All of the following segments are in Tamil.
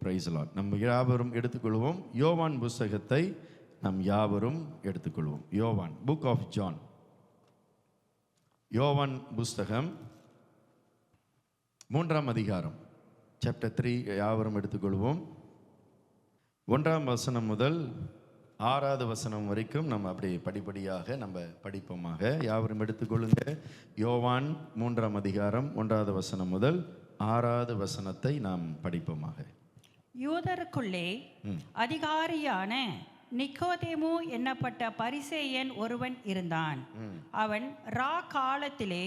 Price Lord. நம்ம யாவரும் எடுத்துக்கொள்வோம். யோவான் புஸ்தகத்தை நாம் யாவரும் எடுத்துக்கொள்வோம். யோவான், புக் ஆஃப் ஜான், யோவான் புஸ்தகம் 3ஆம் அதிகாரம், சாப்டர் 3 யாவரும் எடுத்துக்கொள்வோம். 1ஆம் வசனம் முதல் 6வது வசனம் வரைக்கும் நம்ம அப்படியே படிப்படியாக நம்ம படிப்போமாக. யாவரும் எடுத்துக்கொள்ளுங்க. யோவான் 3ஆம் அதிகாரம் 1வது வசனம் முதல் 6வது வசனத்தை நாம் படிப்போமாக. யூதருக்குள்ளே அதிகாரியான நிக்கோதேமு என்னப்பட்ட பரிசேயன் ஒருவன் இருந்தான். அவன் காலத்திலே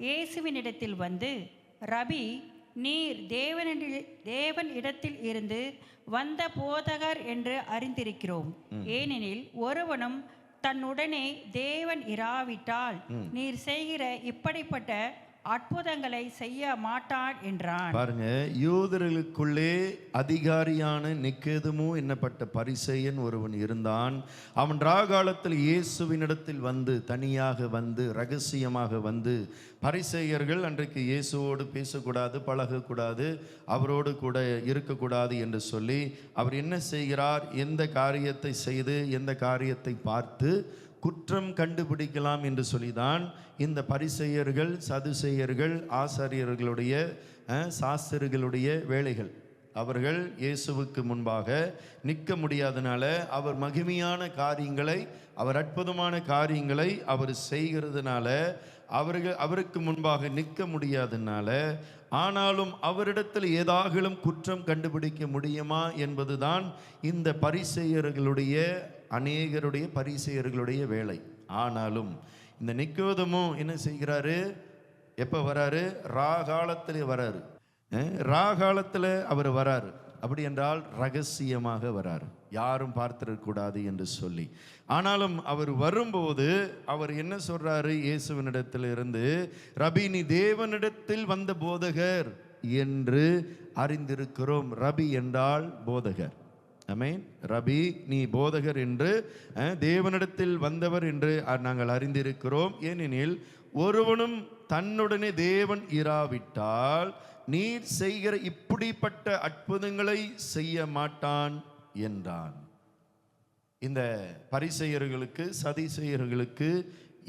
இயேசுவினிடத்தில் வந்து, ரபி, நீர் தேவன் இடத்தில் இருந்து வந்த போதகர் என்று அறிந்திருக்கிறோம். ஏனெனில் ஒருவனும் தன்னுடனே தேவன் இராவிட்டால் நீர் செய்கிற இப்படிப்பட்ட அற்புதங்களை செய்ய மாட்டான் என்றான். பாருங்க, யூதர்களுக்குள்ளே அதிகாரியான நிக்கோதேமு என்னப்பட்ட பரிசேயன் ஒருவன் இருந்தான். அவன் ராகாலத்தில் இயேசுவினிடத்தில் வந்து, தனியாக வந்து, ரகசியமாக வந்து, பரிசேயர்கள் அன்றைக்கு இயேசுவோடு பேசக்கூடாது, பழகக்கூடாது, அவரோடு கூட இருக்கக்கூடாது என்று சொல்லி அவர் என்ன செய்கிறார், எந்த காரியத்தை செய்து எந்த காரியத்தை பார்த்து குற்றம் கண்டுபிடிக்கலாம் என்று சொல்லிதான் இந்த பரிசேயர்கள், சதுசேயர்கள், ஆசாரியர்களுடைய சாஸ்திரிகளுடைய வேலைகள். அவர்கள் இயேசுவுக்கு முன்பாக நிற்க முடியாதனால, அவர் மகிமையான காரியங்களை, அவர் அற்புதமான காரியங்களை அவர் செய்கிறதுனால அவருக்கு முன்பாக நிற்க முடியாதனால, ஆனாலும் அவரிடத்தில் ஏதாகிலும் குற்றம் கண்டுபிடிக்க முடியுமா என்பதுதான் இந்த பரிசேயர்களுடைய, அநேகருடைய பரிசேயர்களுடைய வேலை. ஆனாலும் இந்த நிக்கோதேமு என்ன செய்கிறாரு, எப்போ வராரு, ராகாலத்தில் வராரு. ராகாலத்தில் அவர் வராரு. அப்படி என்றால் ரகசியமாக வராரு, யாரும் பார்த்திடக்கூடாது என்று சொல்லி. ஆனாலும் அவர் வரும்போது அவர் என்ன சொல்றாரு, இயேசுவினிடத்தில் இருந்து, ரபி, நீ தேவனிடத்தில் வந்த போதகர் என்று அறிந்திருக்கிறோம். ரபி என்றால் போதகர். ஆமென். ரபி, நீ போதகர் என்று, தேவனிடத்தில் வந்தவர் என்று நாங்கள் அறிந்திருக்கிறோம். ஏனெனில் ஒருவனும் தன்னுடனே தேவன் இராவிட்டால் நீர் செய்கிற இப்படிப்பட்ட அற்புதங்களை செய்ய மாட்டான் என்றான். இந்த பரிசேயர்களுக்கு, சதிசேயர்களுக்கு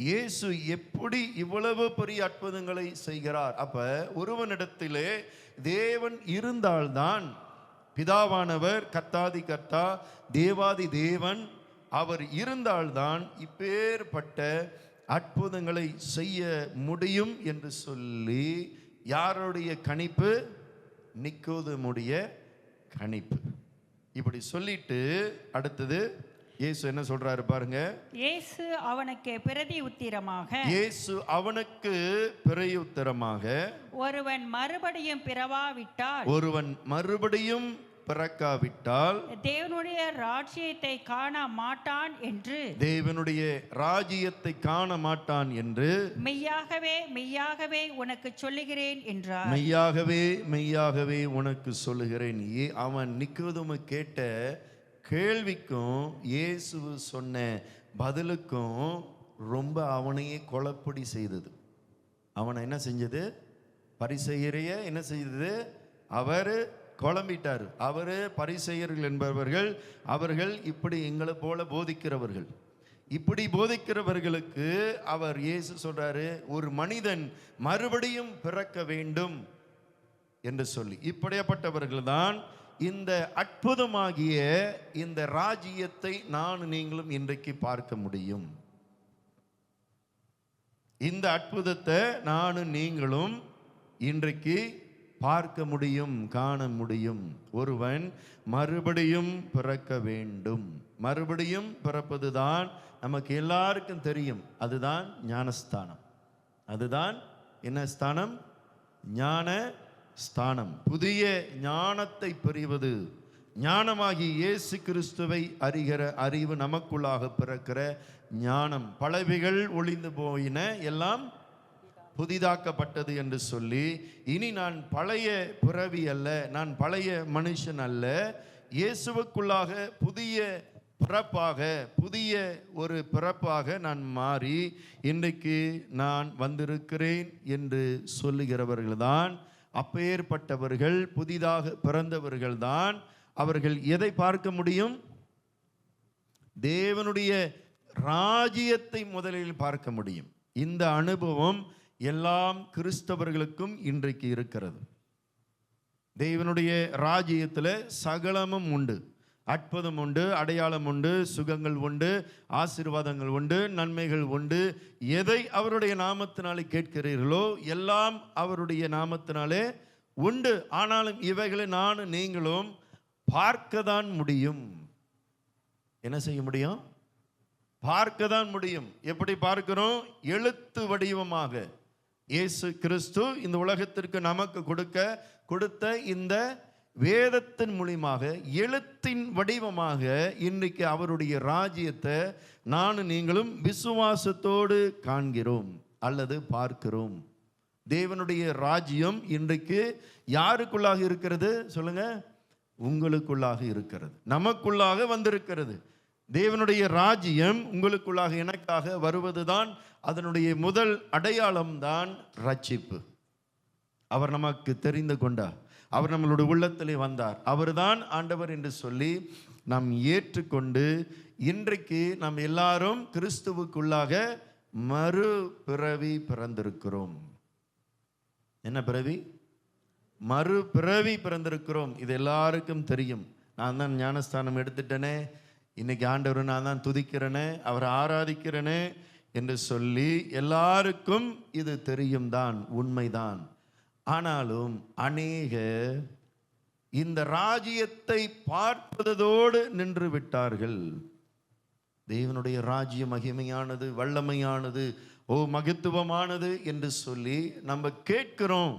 இயேசு எப்படி இவ்வளவு பெரிய அற்புதங்களை செய்கிறார்? அப்ப ஒருவனிடத்திலே தேவன் இருந்தால்தான், பிதாவானவர், கர்த்தாதி கர்த்தா, தேவாதி தேவன் அவர் இருந்தால்தான் இப்பேற்பட்ட அற்புதங்களை செய்ய முடியும் என்று சொல்லி, யாருடைய கணிப்பு? நிக்கோதேமுடைய கணிப்பு. இப்படி சொல்லிட்டு அடுத்தது இயேசு என்ன சொல்றாரு பாருங்க. இயேசு அவனுக்கு பிரதியுத்தரமாக, இயேசு அவனுக்கு பிரதியுத்தரமாக, ஒருவன் மறுபடியும் பிறவாவிட்டால், ஒருவன் மறுபடியும் பிறக்காவிட்டால் தேவனுடைய ராஜ்யத்தை காண மாட்டான் என்று, தேவனுடைய ராஜ்யத்தை காண மாட்டான் என்று மெய்யாகவே மெய்யாகவே உனக்கு சொல்லுகிறேன் என்றார். மெய்யாகவே மெய்யாகவே உனக்கு சொல்லுகிறேன். அவன் நிக்கோதேமு கேட்ட கேள்விக்கும் இயேசு சொன்ன பதிலுக்கும் ரொம்ப அவனையே குழப்படி செய்தது. அவனை என்ன செஞ்சது? பரிசேயரையே என்ன செய்தது? அவர் குழம்பிட்டார். அவர் பரிசேயர்கள் என்பவர்கள், அவர்கள் இப்படி எங்களை போல போதிக்கிறவர்கள். இப்படி போதிக்கிறவர்களுக்கு அவர் இயேசு சொல்றாரு, ஒரு மனிதன் மறுபடியும் பிறக்க வேண்டும் என்று சொல்லி. இப்படிப்பட்டவர்கள் தான் இந்த அற்புதமாகிய இந்த ராஜ்யத்தை நான் நீங்களும் இன்றைக்கு பார்க்க முடியும். இந்த அற்புதத்தை நானும் நீங்களும் இன்றைக்கு பார்க்க முடியும், காண முடியும். ஒருவன் மறுபடியும் பிறக்க வேண்டும். மறுபடியும் பிறப்பதுதான் நமக்கு எல்லாருக்கும் தெரியும். அதுதான் ஞானஸ்தானம். அதுதான் என்ன ஸ்தானம்? ஞான ஸ்தானம். புதிய ஞானத்தை பெறுவது, ஞானமாகி இயேசு கிறிஸ்துவை அறிகிற அறிவு நமக்குள்ளாக பிறக்கிற ஞானம். பலவைகள் ஒளிந்து போயின, எல்லாம் புதிதாக்கப்பட்டது என்று சொல்லி, இனி நான் பழைய பிறவி அல்ல, நான் பழைய மனுஷன் அல்ல, இயேசுவுக்குள்ளாக புதிய பிறப்பாக, புதிய ஒரு பிறப்பாக நான் மாறி இன்றைக்கு நான் வந்திருக்கிறேன் என்று சொல்லுகிறவர்கள்தான் அப்பேற்பட்டவர்கள், புதிதாக பிறந்தவர்கள் தான் அவர்கள் எதை பார்க்க முடியும்? தேவனுடைய ராஜ்யத்தை முதலில் பார்க்க முடியும். இந்த அனுபவம் எல்லாம் கிறிஸ்தவர்களுக்கும் இன்றைக்கு இருக்கிறது. தேவனுடைய ராஜ்யத்தில் சகலமும் உண்டு. அற்புதம் உண்டு, அடையாளம் உண்டு, சுகங்கள் உண்டு, ஆசீர்வாதங்கள் உண்டு, நன்மைகள் உண்டு. எதை அவருடைய நாமத்தினாலே கேட்கிறீர்களோ எல்லாம் அவருடைய நாமத்தினாலே உண்டு. ஆனாலும் இவைகளை நானும் நீங்களும் பார்க்க தான் முடியும். என்ன செய்ய முடியும்? பார்க்க தான் முடியும். எப்படி பார்க்கிறோம்? எழுத்து வடிவமாக இயேசு கிறிஸ்து இந்த உலகத்திற்கு நமக்கு கொடுத்த இந்த வேதத்தின் மூலமாக, எழுத்தின் வடிவமாக இன்றைக்கு அவருடைய ராஜ்யத்தை நானும் நீங்களும் விசுவாசத்தோடு காண்கிறோம் அல்லது பார்க்கிறோம். தேவனுடைய ராஜ்யம் இன்றைக்கு யாருக்குள்ளாக இருக்கிறது? சொல்லுங்க. உங்களுக்குள்ளாக இருக்கிறது, நமக்குள்ளாக வந்திருக்கிறது. தேவனுடைய ராஜ்யம் உங்களுக்குள்ளாக எனக்காக வருவதுதான் அதனுடைய முதல் அடையாளம் தான் ரட்சிப்பு. அவர் நமக்கு தெரிந்து கொண்டார், அவர் நம்மளுடைய உள்ளத்திலே வந்தார், அவர்தான் ஆண்டவர் என்று சொல்லி நாம் ஏற்றுக்கொண்டு இன்றைக்கு நாம் எல்லாரும் கிறிஸ்துவுக்குள்ளாக மறுபிறவி பிறந்திருக்கிறோம். என்ன பிறவி? மறுபிறவி பிறந்திருக்கிறோம். இது எல்லாருக்கும் தெரியும். நான் தான் ஞானஸ்தானம் எடுத்துட்டேனே, இன்னைக்கு ஆண்டவர் நான் தான் துதிக்கிறேனே, அவரை ஆராதிக்கிறேனே என்று சொல்லி எல்லாருக்கும் இது தெரியும் தான், உண்மைதான். ஆனாலும் அநேக இந்த ராஜ்யத்தை பார்ப்பதோடு நின்று விட்டார்கள். தேவனுடைய ராஜ்யம் மகிமையானது, வல்லமையானது, மகத்துவமானது என்று சொல்லி நம்ம கேட்கிறோம்.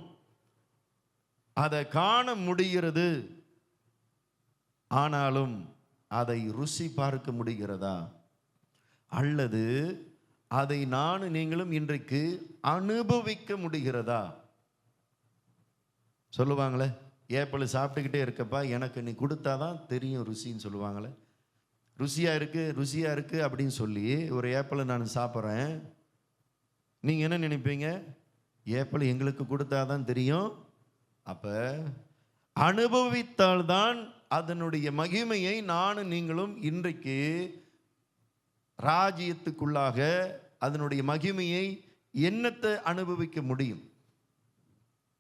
அதை காண முடிகிறது. ஆனாலும் அதை ருசி பார்க்க முடிகிறதா? அல்லது அதை நானும் நீங்களும் இன்றைக்கு அனுபவிக்க முடிகிறதா? சொல்லுவாங்களே, ஏப்பிள் சாப்பிட்டுக்கிட்டே இருக்கப்பா, எனக்கு நீ கொடுத்தாதான் தெரியும் ருசின்னு சொல்லுவாங்களே. ருசியாக இருக்கு அப்படின்னு சொல்லி ஒரு ஏப்பிளை நான் சாப்பிட்றேன். நீங்கள் என்ன நினைப்பீங்க? ஏப்பிள் எங்களுக்கு கொடுத்தாதான் தெரியும். அப்போ அனுபவித்தால்தான் அதனுடைய மகிமையை நானும் நீங்களும் இன்றைக்கு ராஜ்யத்துக்குள்ளாக அதனுடைய மகிமையை என்னத்தை அனுபவிக்க முடியும்.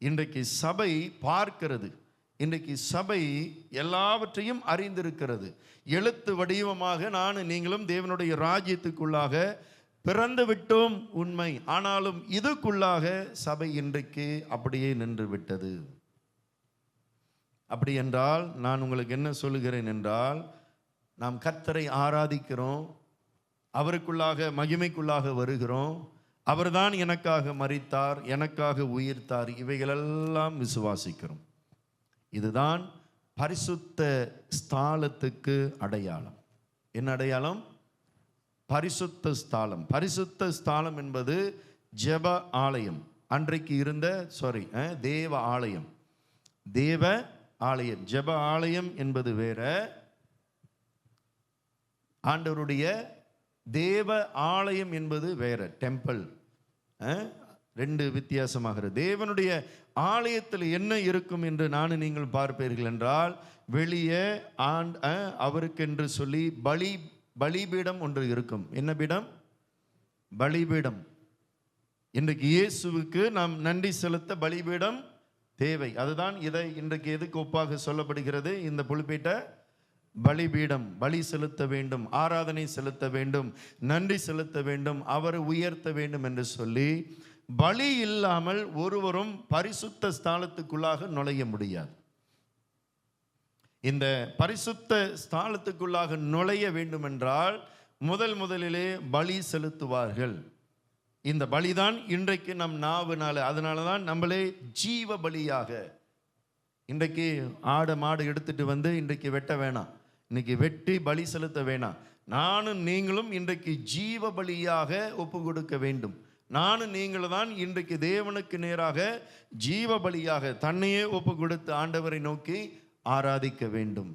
இன்றைக்கு சபை பார்க்கிறது, இன்றைக்கு சபை எல்லாவற்றையும் அறிந்திருக்கிறது. எழுத்து வடிவமாக நானும் நீங்களும் தேவனுடைய ராஜ்யத்துக்குள்ளாக பிறந்து விட்டோம், உண்மை. ஆனாலும் இதுக்குள்ளாக சபை இன்றைக்கு அப்படியே நின்று விட்டது. அப்படி என்றால் நான் உங்களுக்கு என்ன சொல்லுகிறேன் என்றால், நாம் கர்த்தரை ஆராதிக்கிறோம், அவருக்குள்ளாக மகிமைக்குள்ளாக வருகிறோம், அவர்தான் எனக்காக மரித்தார், எனக்காக உயிர்த்தார், இவைகளெல்லாம் விசுவாசிக்கிறோம். இதுதான் பரிசுத்த ஸ்தாலத்துக்கு அடையாளம். என்ன அடையாளம்? பரிசுத்த ஸ்தாலம். பரிசுத்த ஸ்தாலம் என்பது ஜெப ஆலயம். அன்றைக்கு இருந்த தேவ ஆலயம். தேவ ஆலயம், ஜெப ஆலயம் என்பது வேற, ஆண்டவருடைய தேவ ஆலயம் என்பது வேற, டெம்பிள். ரெண்டு வித்தியாசமாகிறது. தேவனுடைய ஆலயத்தில் என்ன இருக்கும் என்று நானும் நீங்கள் பார்ப்பீர்கள் என்றால், வெளியே அவருக்கென்று சொல்லி பலிபீடம் ஒன்று இருக்கும். என்ன பீடம்? பலிபீடம். இன்றைக்கு இயேசுவுக்கு நாம் நன்றி செலுத்த பலிபீடம் தேவை. அதுதான் இதை இன்றைக்கு எதுக்கு ஒப்பாக சொல்லப்படுகிறது? இந்த புல்பீட்ட பலிபீடம். பலி செலுத்த வேண்டும், ஆராதனை செலுத்த வேண்டும், நன்றி செலுத்த வேண்டும், அவரை உயர்த்த வேண்டும் என்று சொல்லி பலி இல்லாமல் ஒருவரும் பரிசுத்த ஸ்தானத்துக்குள்ளாக நுழைய முடியாது. இந்த பரிசுத்த ஸ்தானத்துக்குள்ளாக நுழைய வேண்டும் என்றால் முதலிலே பலி செலுத்துவார்கள். இந்த பலிதான் இன்றைக்கு நம் நாவுனால, அதனால தான் நம்மளே ஜீவ பலியாக, இன்றைக்கு ஆடு மாடு எடுத்துட்டு வந்து இன்றைக்கு வெட்ட வேணாம், இன்னைக்கு வெட்டி பலி செலுத்த வேணாம். நானும் நீங்களும் இன்றைக்கு ஜீவ பலியாக ஒப்பு கொடுக்க வேண்டும். நானும் நீங்களும் தான் இன்றைக்கு தேவனுக்கு நேராக ஜீவ பலியாக தன்னையே ஒப்பு கொடுத்து ஆண்டவரை நோக்கி ஆராதிக்க வேண்டும்.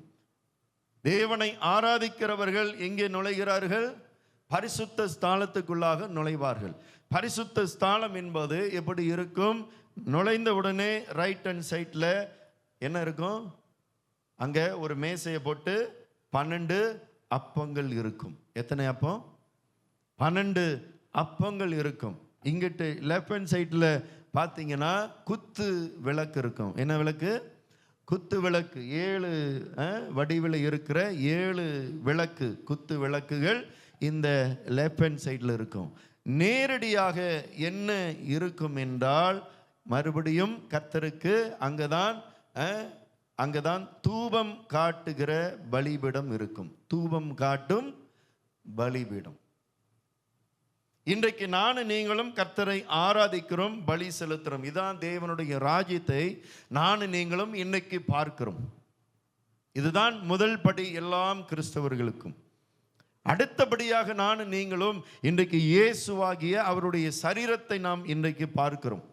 தேவனை ஆராதிக்கிறவர்கள் எங்கே நுழைகிறார்கள்? பரிசுத்த ஸ்தானத்துக்குள்ளாக நுழைவார்கள். பரிசுத்த ஸ்தானம் என்பது எப்படி இருக்கும்? நுழைந்த உடனே ரைட் ஹேண்ட் சைடில் என்ன இருக்கும்? அங்கே ஒரு மேசையை போட்டு 12 அப்பங்கள் இருக்கும். எத்தனை அப்பம்? 12 அப்பங்கள் இருக்கும். இங்கிட்டு லெஃப்ட் ஹேண்ட் சைடில் பார்த்தீங்கன்னா குத்து விளக்கு இருக்கும். என்ன விளக்கு? குத்து விளக்கு. 7 வடிவில் இருக்கிற 7 விளக்கு, குத்து விளக்குகள் இந்த லெஃப்ட் ஹேண்ட் சைடில் இருக்கும். நேரடியாக என்ன இருக்கும் என்றால், மறுபடியும் கர்த்தருக்கு அங்கதான் தூபம் காட்டுகிற பலிபீடம் இருக்கும். தூபம் காட்டும் பலிபீடம். இன்றைக்கு நானும் நீங்களும் கர்த்தரை ஆராதிக்கிறோம், பலி செலுத்துறோம். இதான் தேவனுடைய ராஜ்யத்தை நானும் நீங்களும் இன்னைக்கு பார்க்கிறோம். இதுதான் முதல் படி எல்லாம் கிறிஸ்தவர்களுக்கும். அடுத்தபடியாக நானும் நீங்களும் இன்றைக்கு இயேசுவாகிய அவருடைய சரீரத்தை நாம் இன்றைக்கு பார்க்கிறோம்.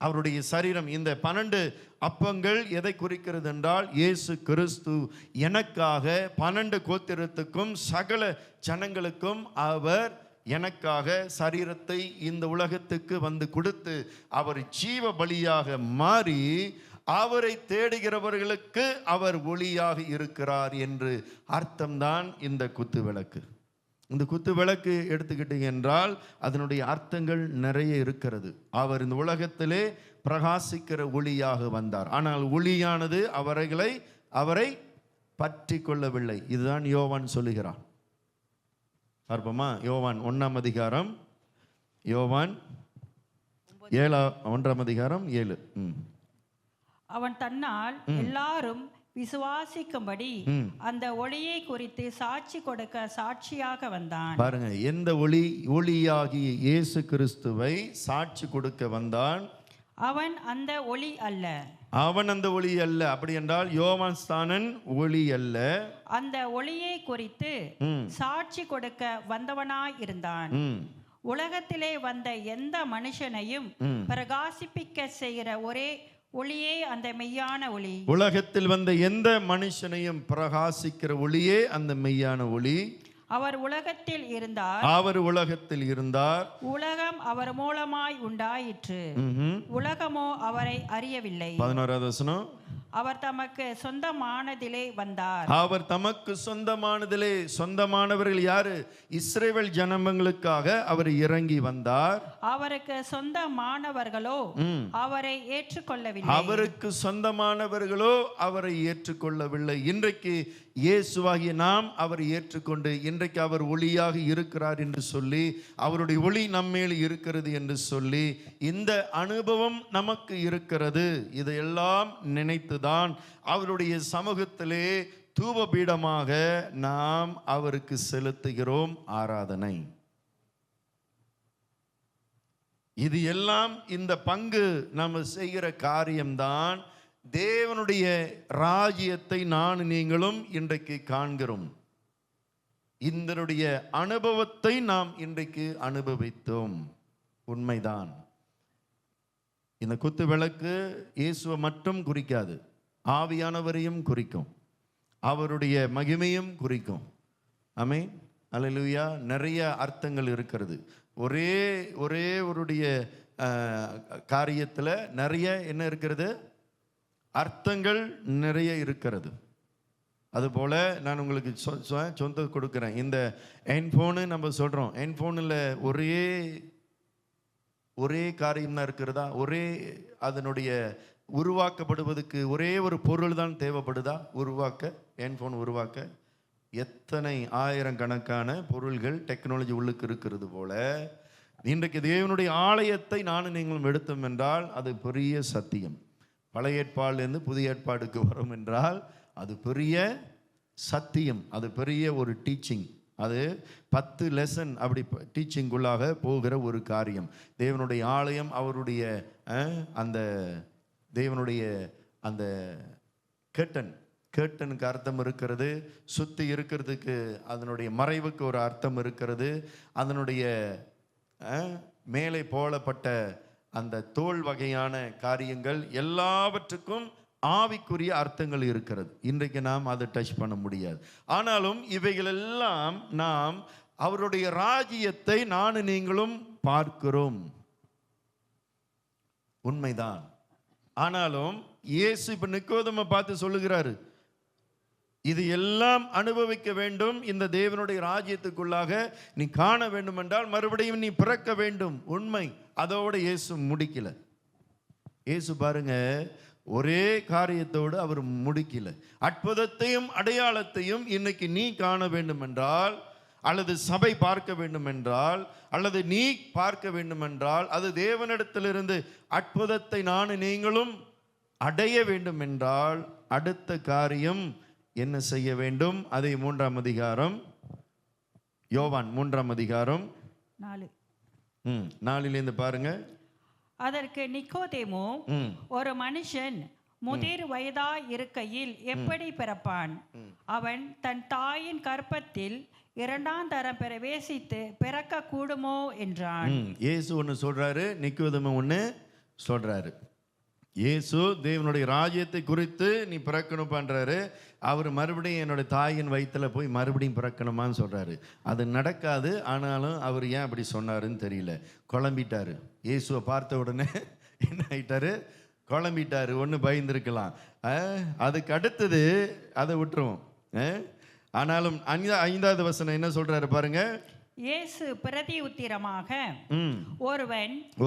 அவருடைய சரீரம். இந்த 12 அப்பங்கள் எதை குறிக்கிறது என்றால், இயேசு கிறிஸ்து எனக்காக 12 கோத்திரத்துக்கும் சகல ஜனங்களுக்கும் அவர் எனக்காக சரீரத்தை இந்த உலகத்துக்கு வந்து கொடுத்து, அவர் ஜீவ பலியாக மாறி அவரை தேடுகிறவர்களுக்கு அவர் ஒளியாக இருக்கிறார் என்று அர்த்தம்தான் இந்த குத்து விளக்கு. இந்த குத்து விளக்கு எடுத்துக்கிட்டீங்க என்றால் அதனுடைய அர்த்தங்கள் நிறைய இருக்கிறது. அவர் இந்த உலகத்திலே பிரகாசிக்கிற ஒளியாக வந்தார். ஆனால் ஒளியானது அவரை பற்றி கொள்ளவில்லை. இதுதான் யோவான் சொல்லுகிறான். பார்ப்போமா? யோவான் 1ஆம் அதிகாரம், யோவான் 1ஆம் அதிகாரம் 7. அவன் தன்னால் எல்லாரும் விசுவாசிக்கும்படி அந்த ஒளியை குறித்து சாட்சி கொடுக்க சாட்சியாக வந்தான். பாருங்க, எந்த ஒளியாகிய இயேசு கிறிஸ்துவை சாட்சி கொடுக்க வந்தான். அவன் அந்த ஒளி அல்ல. அவன் அந்த ஒளி அல்ல. அப்படி என்றால் யோவான் ஸ்நானன் ஒளி அல்ல. அந்த ஒளியை குறித்து சாட்சி கொடுக்க வந்தவனாய் இருந்தான். உலகத்திலே வந்த எந்த மனுஷனையும் பிரகாசிப்பிக்க செய்கிற ஒரே ஒளியே அந்த மெய்யான ஒளி. உலகத்தில் வந்த எந்த மனுஷனையும் பிரகாசிக்கிற ஒளியே அந்த மெய்யான ஒளி. அவர் உலகத்தில் இருந்தார். உலகம் அவர் மூலமாய் உண்டாயிற்று. உலகமோ அவரை அறியவில்லை. 11வது வசனம். அவர் தமக்கு சொந்தமானதிலே வந்தார். அவர் தமக்கு சொந்தமானதிலே, சொந்தமானவர்கள் யாரு? இஸ்ரவேல் ஜனங்களுக்காக அவர் இறங்கி வந்தார். அவருக்கு சொந்தமானவர்களோ அவரை ஏற்றுக்கொள்ளவில்லை. அவருக்கு சொந்தமானவர்களோ அவரை ஏற்றுக்கொள்ளவில்லை. இன்றைக்கு இயேசுவாகிய நாம் அவரை ஏற்றுக்கொண்டு இன்றைக்கு அவர் ஒளியாக இருக்கிறார் என்று சொல்லி, அவருடைய ஒளி நம்மேல் இருக்கிறது என்று சொல்லி, இந்த அனுபவம் நமக்கு இருக்கிறது. இதையெல்லாம் நினைத்துதான் அவருடைய சமூகத்திலே தூபபீடமாக நாம் அவருக்கு செலுத்துகிறோம் ஆராதனை. இது எல்லாம் இந்த பங்கு நம்ம செய்கிற காரியம்தான் தேவனுடைய ராஜ்யத்தை நான் நீங்களும் இன்றைக்கு காண்கிறோம். இதனுடைய அனுபவத்தை நாம் இன்றைக்கு அனுபவித்தோம். உண்மைதான். இந்த குத்து விளக்கு இயேசுவை மட்டும் குறிக்காது, ஆவியானவரையும் குறிக்கும், அவருடைய மகிமையும் குறிக்கும். ஆமென், அல்லேலூயா. நிறைய அர்த்தங்கள் இருக்கிறது. ஒரே ஒருடைய காரியத்தில் நிறைய என்ன இருக்கிறது? அர்த்தங்கள் நிறைய இருக்கிறது. அதுபோல் நான் உங்களுக்கு சொந்த கொடுக்குறேன். இந்த ஹெட்ஃபோனு நம்ம சொல்கிறோம், ஹெட்ஃபோனில் ஒரே காரியம் தான் இருக்கிறதா? அதனுடைய உருவாக்கப்படுவதற்கு ஒரே ஒரு பொருள் தான் தேவைப்படுதா? ஹெட்ஃபோன் உருவாக்க எத்தனை ஆயிரக்கணக்கான பொருள்கள் டெக்னாலஜி உள்ளுக்கு இருக்கிறது போல, இன்றைக்கு தேவனுடைய ஆலயத்தை நானும் நீங்களும் எடுத்தோம் என்றால் அது பெரிய சத்தியம். பழைய ஏற்பாடுலேருந்து புதிய ஏற்பாடுக்கு வரும் என்றால் அது பெரிய சத்தியம். அது பெரிய ஒரு டீச்சிங். அது 10 லெசன் அப்படி டீச்சிங்குள்ளாக போகிற ஒரு காரியம். தேவனுடைய ஆலயம், அவருடைய அந்த தேவனுடைய அந்த கேட்டனுக்கு அர்த்தம் இருக்கிறது. சுற்றி இருக்கிறதுக்கு அதனுடைய மறைவுக்கு ஒரு அர்த்தம் இருக்கிறது. அதனுடைய மேலே போலப்பட்ட அந்த தோல் வகையான காரியங்கள் எல்லாவற்றுக்கும் ஆவிக்குரிய அர்த்தங்கள் இருக்கிறது. இன்றைக்கு நாம் அதை டச் பண்ண முடியாது. ஆனாலும் இவைகளெல்லாம் நாம் அவருடைய ராஜ்யத்தை நானும் நீங்களும் பார்க்கிறோம். உண்மைதான். ஆனாலும் இயேசு இப்ப நிக்கோதேமை பார்த்து சொல்லுகிறாரு, இது எல்லாம் அனுபவிக்க வேண்டும், இந்த தேவனுடைய ராஜ்யத்துக்குள்ளாக நீ காண வேண்டும் என்றால் மறுபடியும் நீ பிறக்க வேண்டும். உண்மை. அதோட இயேசு முடிக்கல. இயேசு பாருங்க, ஒரே காரியத்தோடு அவர் முடிக்கல. அற்புதத்தையும் அடையாளத்தையும் இன்னைக்கு நீ காண வேண்டும் என்றால், அல்லது சபை பார்க்க வேண்டும் என்றால், அல்லது நீ பார்க்க வேண்டும் என்றால், அது தேவனிடத்திலிருந்து அற்புதத்தை நானும் நீங்களும் அடைய வேண்டும் என்றால் அடுத்த காரியம் என்ன செய்ய வேண்டும்? அதை 3ஆம் அதிகாரம், யோவான் 3ஆம் அதிகாரம் 4 பாருங்க. அதற்கு நிக்கோதேமு, ஒரு மனுஷன் முதிர் வயதாய் இருக்கையில் எப்படி பிறப்பான்? அவன் தன் தாயின் கர்ப்பத்தில் 2ஆம் தரம் பிரவேசித்து பிறக்க கூடுமோ என்றான். இயேசு ஒன்று சொல்றாரு, நிக்கோதேமு ஒன்று சொல்றாரு. இயேசு தேவனுடைய ராஜ்யத்தை குறித்து நீ பிறக்கணும் பண்றாரு. அவர் மறுபடியும் என்னோட தாயின் வயிற்றுல போய் மறுபடியும் பிறக்கணுமான்னு சொல்றாரு. அது நடக்காது. ஆனாலும் அவர் ஏன் அப்படி சொன்னாருன்னு தெரியல. குழம்பிட்டாரு. இயேசுவை பார்த்த உடனே என்ன ஆயிட்டாரு? குழம்பிட்டாரு. ஒன்று பயந்துருக்கலாம். அதுக்கு அடுத்தது அதை விட்டுருவோம். ஆனாலும் 5வது வசனம் என்ன சொல்றாரு பாருங்க. இயேசு பிரதி உத்திரமாக,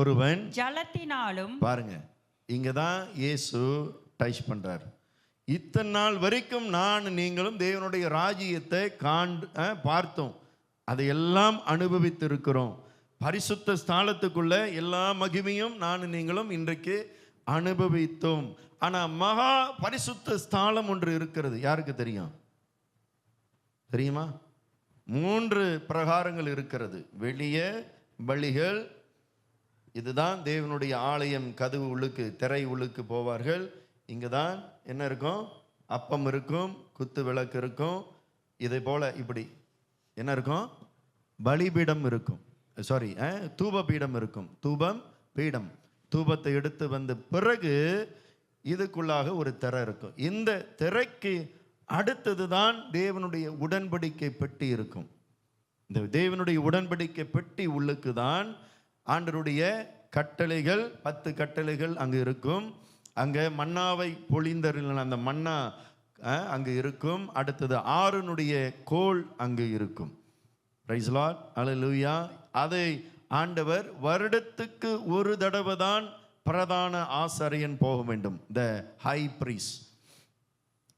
ஒருவன் ஜலத்தினாலும், பாருங்க இங்கதான் இயேசு டச் பண்றார். இத்தனை நாள் வரைக்கும் நான் நீங்களும் தேவனுடைய ராஜ்யத்தை பார்த்தோம், அதையெல்லாம் அனுபவித்திருக்கிறோம். பரிசுத்த ஸ்தலத்துக்குள்ள எல்லா மகிமையும் நான் நீங்களும் இன்றைக்கு அனுபவித்தோம். ஆனா மகா பரிசுத்த ஸ்தலம் ஒன்று இருக்கிறது. யாருக்கு தெரியும்? தெரியுமா? 3 பிரகாரங்கள் இருக்கிறது. வெளியே பலிகள், இதுதான் தேவனுடைய ஆலயம். கதவு உள்ளுக்கு, திரை உள்ளுக்கு போவார்கள். இங்கே தான் என்ன இருக்கும்? அப்பம் இருக்கும், குத்து விளக்கு இருக்கும். இதே போல இப்படி என்ன இருக்கும்? பலிபீடம் இருக்கும். சாரி, தூப பீடம் இருக்கும். தூபம் பீடம். தூபத்தை எடுத்து வந்த பிறகு இதுக்குள்ளாக ஒரு திரை இருக்கும். இந்த திரைக்கு அடுத்தது தான் தேவனுடைய உடன்படிக்கை பெட்டி இருக்கும். இந்த தேவனுடைய உடன்படிக்கை பெட்டி உள்ளுக்கு தான் ஆண்டவருடைய கட்டளைகள், 10 கட்டளைகள் அங்கு இருக்கும். அங்கே மன்னாவை பொழிந்தருளின அந்த மன்னா அங்கு இருக்கும். அடுத்தது ஆரோனுடைய கோல் அங்கு இருக்கும். பிரைஸ் லார்ட், அல்லேலூயா. அதை ஆண்டவர் வருடத்துக்கு ஒரு தடவை தான் பிரதான ஆசாரியன் போக வேண்டும். த ஹை பிரீஸ்.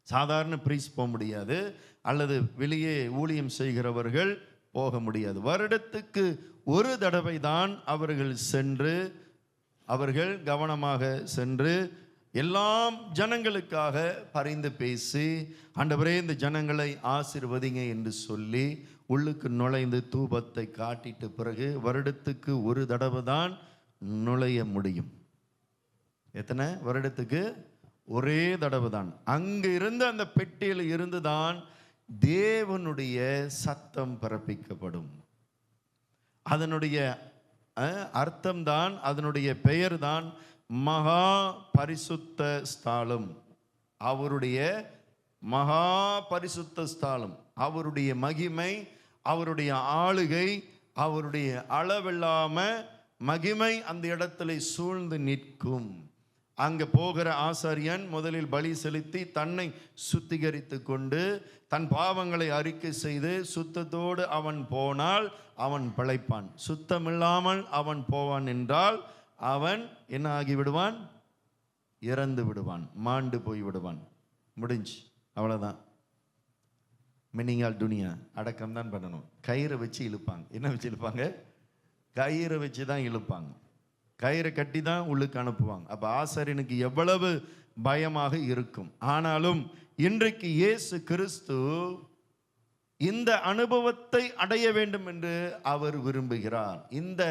சாதாரண பிரீஸ் போக முடியாது, அல்லது வெளியே ஊழியம் செய்கிறவர்கள் போக முடியாது. வருடத்துக்கு ஒரு தடவை தான் அவர்கள் சென்று, அவர்கள் கவனமாக சென்று எல்லாம் ஜனங்களுக்காக பரிந்து பேசி, ஆண்டவரே இந்த ஜனங்களை ஆசீர்வதிங்க என்று சொல்லி உள்ளுக்கு நுழைந்து தூபத்தை காட்டிட்டு பிறகு வருடத்துக்கு ஒரு தடவை தான் நுழைய முடியும். எத்தனை வருடத்துக்கு? ஒரே தடவை தான். அங்கு இருந்து அந்த பெட்டியில் இருந்து தான் தேவனுடைய சத்தம் பிறப்பிக்கப்படும். அதனுடைய அர்த்தம்தான், அதனுடைய பெயர் தான் மகா பரிசுத்த ஸ்தலம். அவருடைய மகா பரிசுத்த ஸ்தலம், அவருடைய மகிமை, அவருடைய ஆளுகை, அவருடைய அளவில்லாம மகிமை அந்த இடத்துல சூழ்ந்து நிற்கும். அங்கே போகிற ஆசாரியன் முதலில் பலி செலுத்தி தன்னை சுத்திகரித்து கொண்டு தன் பாவங்களை அறிக்கை செய்து சுத்தத்தோடு அவன் போனால் அவன் பிழைப்பான். சுத்தமில்லாமல் அவன் போவான் என்றால் அவன் என்ன ஆகி விடுவான்? இறந்து விடுவான், மாண்டு போய் விடுவான். முடிஞ்சு, அவ்வளோதான். மினிங்கால் துனியா அடக்கம் தான் பண்ணணும். கயிறை வச்சு இழுப்பாங்க. என்ன வச்சு இழுப்பாங்க? கயிறை வச்சு தான் இழுப்பாங்க. கயிறை கட்டி தான் உள்ளுக்கு அனுப்புவாங்க. அப்போ ஆசாரியனுக்கு எவ்வளவு பயமாக இருக்கும். ஆனாலும் இன்றைக்கு இயேசு கிறிஸ்து இந்த அனுபவத்தை அடைய வேண்டும் என்று அவர் விரும்புகிறார். இந்த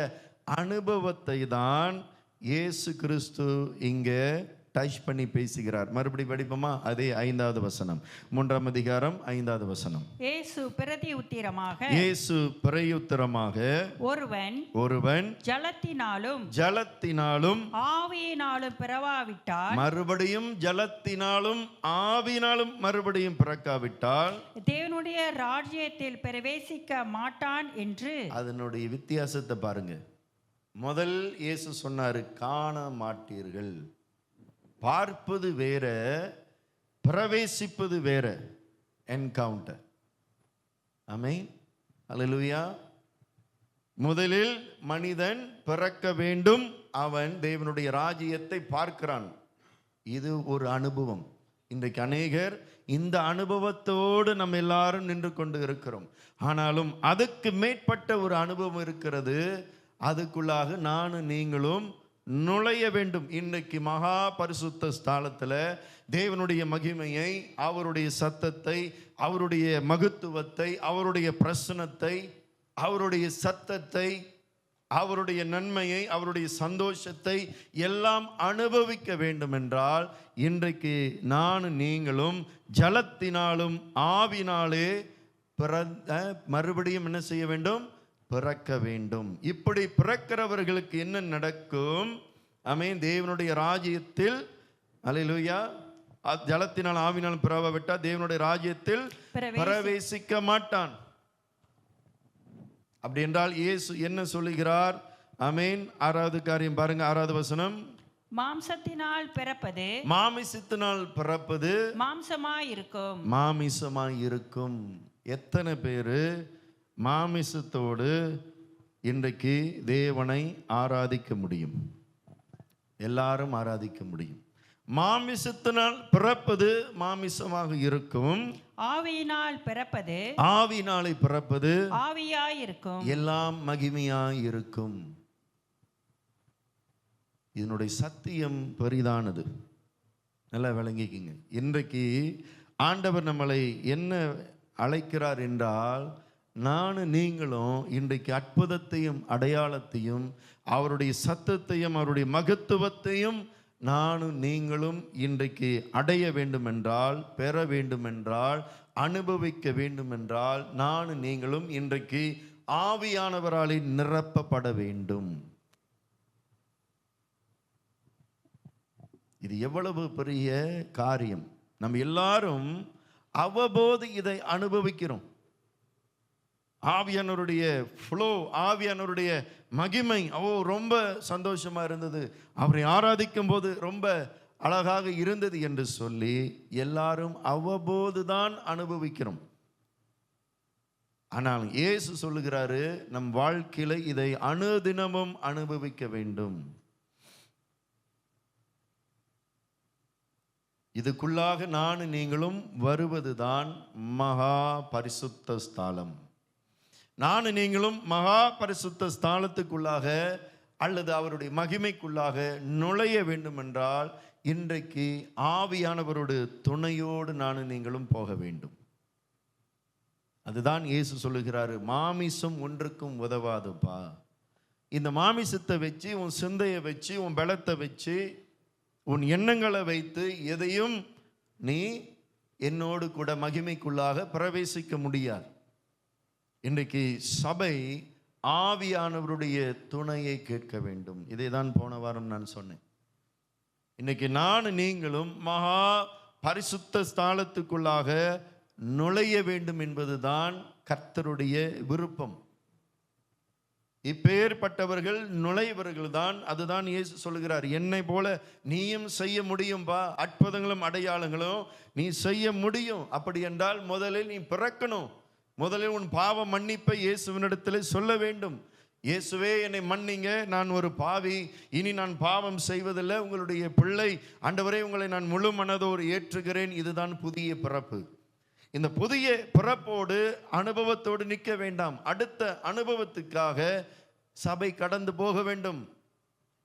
அனுபவத்தை தான் இயேசு கிறிஸ்து இங்கே டச் பண்ணி பேசுகிறார். மறுபடி படிப்போமா? அதே 5வது வசனம், 3ஆம் அதிகாரம் 5வது வசனம். இயேசு பிரதியுத்தரமாக, ஒருவன் ஜலத்தினாலும் ஆவியினாலும் பிறவாவிட்டால், மறுபடியும் ஜலத்தினாலும் ஆவியினாலும் மறுபடியும் பிறக்காவிட்டால் தேவனுடைய ராஜ்யத்தில் பிரவேசிக்க மாட்டான் என்று. அதனுடைய வித்தியாசத்தை பாருங்க. முதல் இயேசு சொன்னாரு, காண மாட்டீர்கள். பார்ப்பது வேற, பிரவேசிப்பது வேற. என்கவுண்டர். ஆமென், அல்லேலூயா. முதலில் மனிதன் பிறக்க வேண்டும், அவன் தேவனுடைய ராஜ்யத்தை பார்க்கிறான். இது ஒரு அனுபவம். இன்றைக்கு அநேகர் இந்த அனுபவத்தோடு நம்ம எல்லாரும் நின்று கொண்டு இருக்கிறோம். ஆனாலும் அதுக்கு மேற்பட்ட ஒரு அனுபவம் இருக்கிறது. அதுக்குள்ளாக நானும் நீங்களும் நுழைய வேண்டும். இன்றைக்கு மகா பரிசுத்த ஸ்தலத்தில் தேவனுடைய மகிமையை, அவருடைய சத்தத்தை, அவருடைய மகத்துவத்தை, அவருடைய பிரசன்னத்தை, அவருடைய சத்தத்தை, அவருடைய நன்மையை, அவருடைய சந்தோஷத்தை எல்லாம் அனுபவிக்க வேண்டும் என்றால் இன்றைக்கு நானும் நீங்களும் ஜலத்தினாலும் ஆவினாலே மறுபடியும் என்ன செய்ய வேண்டும்? பிறக்க வேண்டும். இப்படி பிறக்கிறவர்களுக்கு என்ன நடக்கும்? ஆமென். தேவனுடைய ராஜ்யத்தில், அல்லேலூயா, ஜலத்தினால் ஆவினாலும் பிறவாவிட்டால் தேவனுடைய ராஜ்யத்தில் பிரவேசிக்க மாட்டான். அப்படி என்றால் இயேசு என்ன சொல்லுகிறார்? ஆமென். 6வது காரியம் பாருங்க, 6வது வசனம். மாம்சத்தினால் பிறப்பது, மாமிசத்தினால் பிறப்பது மாம்சமாய் இருக்கும். மாமிசமாய் இருக்கும். எத்தனை பேரு மாமிசத்தோடு இன்றைக்கு தேவனை ஆராதிக்க முடியும்? எல்லாரும் ஆராதிக்க முடியும். மாமிசத்தினால் பிறப்பது மாமிசமாக இருக்கும். ஆவியினால் பிறப்பது, ஆவியினாலே பிறப்பது ஆவியாய் இருக்கும். எல்லாம் மகிமையாய் இருக்கும். இதனுடைய சத்தியம் பெரிதானது. நல்லா விளங்கிக்கிங்க. இன்றைக்கு ஆண்டவர் நம்மளை என்ன அழைக்கிறார் என்றால், நானும் நீங்களும் இன்றைக்கு அற்புதத்தையும் அடையாளத்தையும் அவருடைய சத்தத்தையும் அவருடைய மகத்துவத்தையும் நானும் நீங்களும் இன்றைக்கு அடைய வேண்டுமென்றால், பெற வேண்டுமென்றால், அனுபவிக்க வேண்டுமென்றால் நானும் நீங்களும் இன்றைக்கு ஆவியானவராலே நிரப்பப்பட வேண்டும். இது எவ்வளவு பெரிய காரியம்! நம்ம எல்லாரும் அவ்வப்போது இதை அனுபவிக்கிறோம். ஆவியானவருடைய ஃப்ளோ, ஆவியானவருடைய மகிமை ரொம்ப சந்தோஷமா இருந்தது, அவரை ஆராதிக்கும் போது ரொம்ப அழகாக இருந்தது என்று சொல்லி எல்லாரும் அவ்வப்போது தான் அனுபவிக்கிறோம். ஆனால் இயேசு சொல்லுகிறாரு, நம் வாழ்க்கையில இதை அனுதினமும் அனுபவிக்க வேண்டும். இதுக்குள்ளாக நானும் நீங்களும் வருவதுதான் மகா பரிசுத்த ஸ்தலம். நானும் நீங்களும் மகா பரிசுத்த ஸ்தலத்துக்குள்ளாக அல்லது அவருடைய மகிமைக்குள்ளாக நுழைய வேண்டும் என்றால் இன்றைக்கு ஆவியானவரோடு துணையோடு நானும் நீங்களும் போக வேண்டும். அதுதான் இயேசு சொல்லுகிறாரு, மாமிசம் ஒன்றுக்கும் உதவாதுப்பா. இந்த மாமிசத்தை வச்சு, உன் சிந்தையை வச்சு, உன் பலத்தை வச்சு, உன் எண்ணங்களை வைத்து எதையும் நீ என்னோடு கூட மகிமைக்குள்ளாக பிரவேசிக்க முடியாது. இன்றைக்கு சபை ஆவியானவருடைய துணையை கேட்க வேண்டும். இதை தான் போன வாரம் நான் சொன்னேன். இன்னைக்கு நான் நீங்களும் மகா பரிசுத்த ஸ்தலத்துக்குள்ளாக நுழைய வேண்டும் என்பதுதான் கர்த்தருடைய விருப்பம். இப்பேற்பட்டவர்கள் நுழைவர்கள் தான். அதுதான் இயேசு சொல்லுகிறார், என்னை போல நீயும் செய்ய முடியும்பா, அற்புதங்களும் அடையாளங்களும் நீ செய்ய முடியும். அப்படி என்றால் முதலில் நீ பிறக்கணும். முதலில் உன் பாவ மன்னிப்பை இயேசுவினிடத்தில் சொல்ல வேண்டும். இயேசுவே என்னை மன்னிங்க, நான் ஒரு பாவி, இனி நான் பாவம் செய்வதில்லை, உங்களுடைய பிள்ளை, ஆண்டவரே உங்களை நான் முழு மனதோடு ஏற்றுகிறேன். இதுதான் புதிய பிறப்பு. இந்த புதிய பிறப்போடு அனுபவத்தோடு நிற்க வேண்டாம். அடுத்த அனுபவத்துக்காக சபை கடந்து போக வேண்டும்.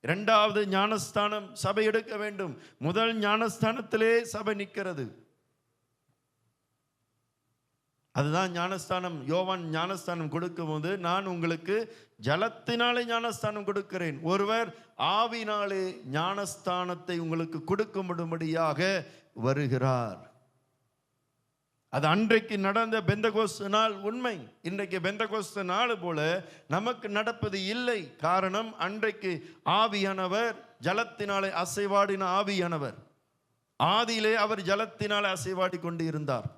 இரண்டாவது ஞானஸ்தானம் சபை எடுக்க வேண்டும். முதல் ஞானஸ்தானத்திலே சபை நிற்கிறது. அதுதான் ஞானஸ்தானம். யோவான் ஞானஸ்தானம் கொடுக்கும் போது, நான் உங்களுக்கு ஜலத்தினாலே ஞானஸ்தானம் கொடுக்கிறேன், ஒருவர் ஆவினாலே ஞானஸ்தானத்தை உங்களுக்கு கொடுக்கும்படியாக வருகிறார். அது அன்றைக்கு நடந்த பெந்தகோஸ்து நாள் உண்மை. இன்றைக்கு பெந்தகோஸ்து நாள் போல நமக்கு நடப்பது இல்லை. காரணம், அன்றைக்கு ஆவியானவர் ஜலத்தினாலே அசைவாடின ஆவியானவர். ஆதியிலே அவர் ஜலத்தினாலே அசைவாடி கொண்டு இருந்தார்.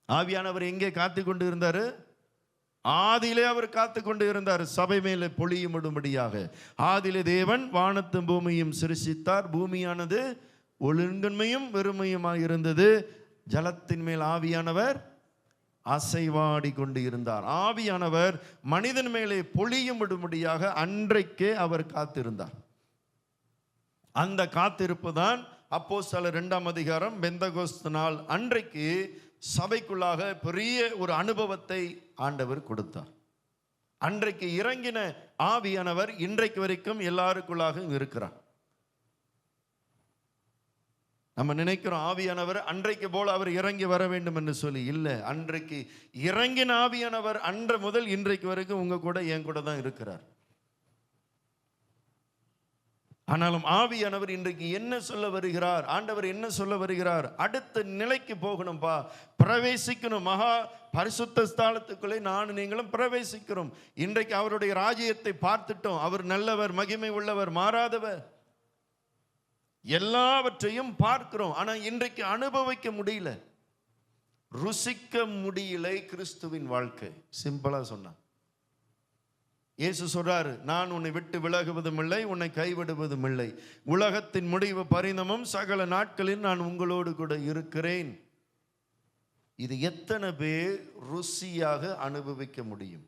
ஆவியானவர் எங்கே காத்து கொண்டு இருந்தாரு? ஆதியிலே அவர் காத்து கொண்டு இருந்தார் சபை மேலே பொழியும்படியாக. ஆதியிலே தேவன் வானத்தும் பூமியும் சிருஷித்தார். பூமியானது ஒழுங்கன்மையும் வெறுமையுமாய் இருந்தது. ஜலத்தின் மேல் ஆவியானவர் அசைவாடி கொண்டு இருந்தார். ஆவியானவர் மனிதன் மேலே பொழியும்படியாக அன்றைக்கே அவர் காத்திருந்தார். அந்த காத்திருப்பு தான் அப்போஸ்தலர் 2ஆம் அதிகாரம் பெந்தகோஸ்து நாள் அன்றைக்கு சபைக்குள்ளாக பெரிய ஒரு அனுபவத்தை ஆண்டவர் கொடுத்தார். அன்றைக்கு இறங்கின ஆவியானவர் இன்றைக்கு வரைக்கும் எல்லாருக்குள்ளாக இருக்கிறார். நம்ம நினைக்கிறோம் ஆவியானவர் அன்றைக்கு போல அவர் இறங்கி வர வேண்டும் என்று சொல்லி. இல்லை, அன்றைக்கு இறங்கின ஆவியானவர் அன்று முதல் இன்றைக்கு வரைக்கும் உங்க கூட என் கூட தான் இருக்கிறார். ஆனாலும் ஆவியானவர் இன்றைக்கு என்ன சொல்ல வருகிறார், ஆண்டவர் என்ன சொல்ல வருகிறார், அடுத்த நிலைக்கு போகணும்பா, பிரவேசிக்கணும். மகா பரிசுத்த ஸ்தலத்துக்குள்ளே நான் நீங்களும் பிரவேசிக்கிறோம். இன்றைக்கு அவருடைய ராஜ்யத்தை பார்த்துட்டோம். அவர் நல்லவர், மகிமை உள்ளவர், மாறாதவர், எல்லாவற்றையும் பார்க்கிறோம். ஆனா இன்றைக்கு அனுபவிக்க முடியல, ருசிக்க முடியல கிறிஸ்துவின் வாழ்க்கை. சிம்பிளா சொன்னா இயேசு சொல்றாரு, நான் உன்னை விட்டு விலகுவதும் இல்லை, உன்னை கைவிடுவதும் இல்லை. உலகத்தின் முடிவு பரிணாமம், சகல நாட்களில் நான் உங்களோடு கூட இருக்கிறேன். இது எத்தனை பேர் ருசியாக அனுபவிக்க முடியும்?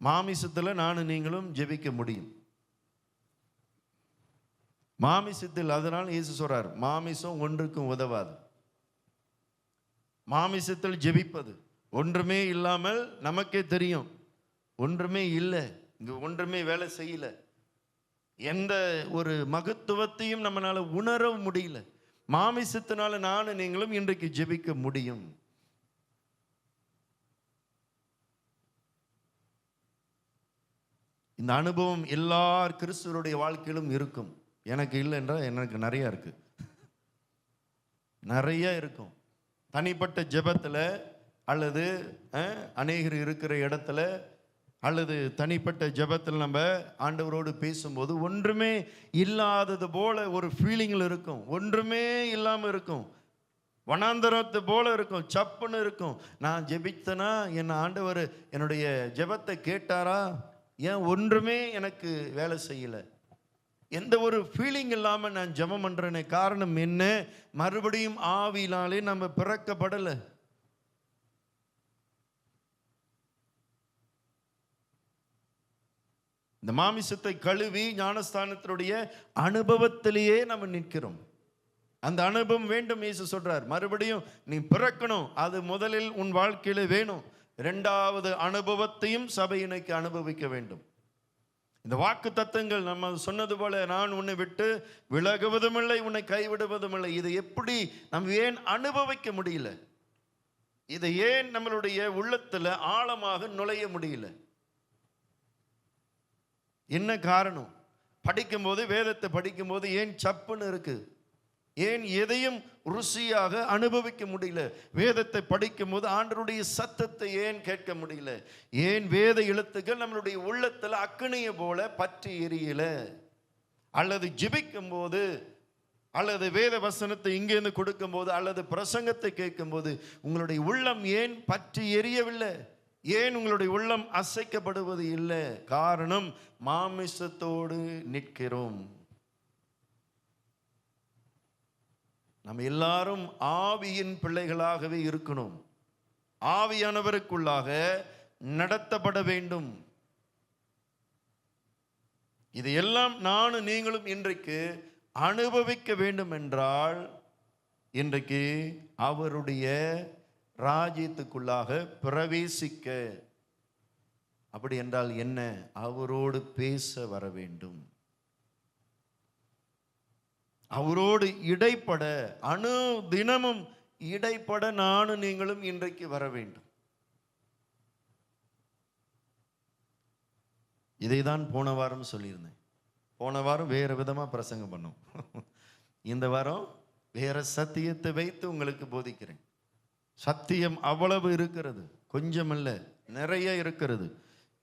மாமிசத்தில் நானும் நீங்களும் ஜெபிக்க முடியும். மாமிசத்தில், அதனால் இயேசு சொல்றார், மாமிசம் ஒன்றுக்கும் உதவாது. மாமிசத்தில் ஜெபிப்பது ஒன்றுமே இல்லாமல் நமக்கே தெரியும், ஒன்றுமே இல்லை, இங்க ஒன்றுமே வேலை செய்யல, எந்த ஒரு மகத்துவத்தையும் நம்மளால உணர முடியல. மாமிசத்தினால நானும் நீங்களும் இன்றைக்கு ஜெபிக்க முடியும். இந்த அனுபவம் எல்லார் கிறிஸ்துவருடைய வாழ்க்கையிலும் இருக்கும். எனக்கு இல்லை என்றால் எனக்கு நிறைய இருக்கு, நிறைய இருக்கும். தனிப்பட்ட ஜெபத்தில் அல்லது அநேகர் இருக்கிற இடத்துல அல்லது தனிப்பட்ட ஜெபத்தில் நம்ம ஆண்டவரோடு பேசும்போது ஒன்றுமே இல்லாதது போல ஒரு ஃபீலிங்கில் இருக்கும். ஒன்றுமே இல்லாமல் இருக்கும், வனாந்தரத்து போல இருக்கும், சப்புன்னு இருக்கும். நான் ஜெபித்தனா என் ஆண்டவர் என்னுடைய ஜெபத்தை கேட்டாரா? ஏன் ஒன்றுமே எனக்கு வேலை செய்யலை, எந்த ஒரு ஃபீலிங் இல்லாமல் நான் ஜெபம் பண்ணுறேனே. காரணம் என்ன? மறுபடியும் ஆவியினாலே நம்ம பிறக்கப்படலை. இந்த மாமிசத்தை கழுவி ஞானஸ்தானத்தினுடைய அனுபவத்திலேயே நம்ம நிற்கிறோம். அந்த அனுபவம் வேண்டும். இயேசு சொல்றார், மறுபடியும் நீ பிறக்கணும், அது முதலில் உன் வாழ்க்கையில வேணும். இரண்டாவது அனுபவத்தையும் சபை இன்னைக்கு அனுபவிக்க வேண்டும். இந்த வாக்கு தத்தங்கள் நம்ம சொன்னது போல, நான் உன்னை விட்டு விலகுவதும் இல்லை, உன்னை கைவிடுவதும் இல்லை. இதை எப்படி நம்ம ஏன் அனுபவிக்க முடியல? இதை ஏன் நம்மளுடைய உள்ளத்துல ஆழமாக நுழைய முடியல? என்ன காரணம்? படிக்கும்போது, வேதத்தை படிக்கும்போது ஏன் சப்புன்னு இருக்கு? ஏன் எதையும் ருசியாக அனுபவிக்க முடியல? வேதத்தை படிக்கும்போது ஆண்டவருடைய சத்தத்தை ஏன் கேட்க முடியல? ஏன் வேத எழுத்துக்கள் நம்மளுடைய உள்ளத்துல அக்கினியை போல பற்றி எரியல? அல்லது ஜெபிக்கும் போது, அல்லது வேத வசனத்தை இங்கேருந்து கொடுக்கும் போது, அல்லது பிரசங்கத்தை கேட்கும் போது உங்களுடைய உள்ளம் ஏன் பற்றி எரியவில்லை? ஏன் உங்களுடைய உள்ளம் அசைக்கப்படுவது இல்லை? காரணம், மாமிசத்தோடு நிற்கிறோம். நம்ம எல்லாரும் ஆவியின் பிள்ளைகளாகவே இருக்கணும். ஆவியானவருக்குள்ளாக நடத்தப்பட வேண்டும். இதையெல்லாம் நானும் நீங்களும் இன்றைக்கு அனுபவிக்க வேண்டும் என்றால், இன்றைக்கு அவருடைய ராஜ்யத்துக்குள்ளாக பிரவேசிக்க, அப்படி என்றால் என்ன? அவரோடு பேச வர வேண்டும். அவரோடு இடைப்பட, அணு தினமும் இடைப்பட நானும் நீங்களும் இன்றைக்கு வர வேண்டும். இதைதான் போன வாரம் சொல்லியிருந்தேன். போன வாரம் வேற விதமா பிரசங்கம் பண்ணோம். இந்த வாரம் வேற சத்தியத்தை வைத்து உங்களுக்கு போதிக்கிறேன். சத்தியம் அவ்வளவு இருக்கிறது, கொஞ்சம் இல்ல, நிறைய இருக்கிறது.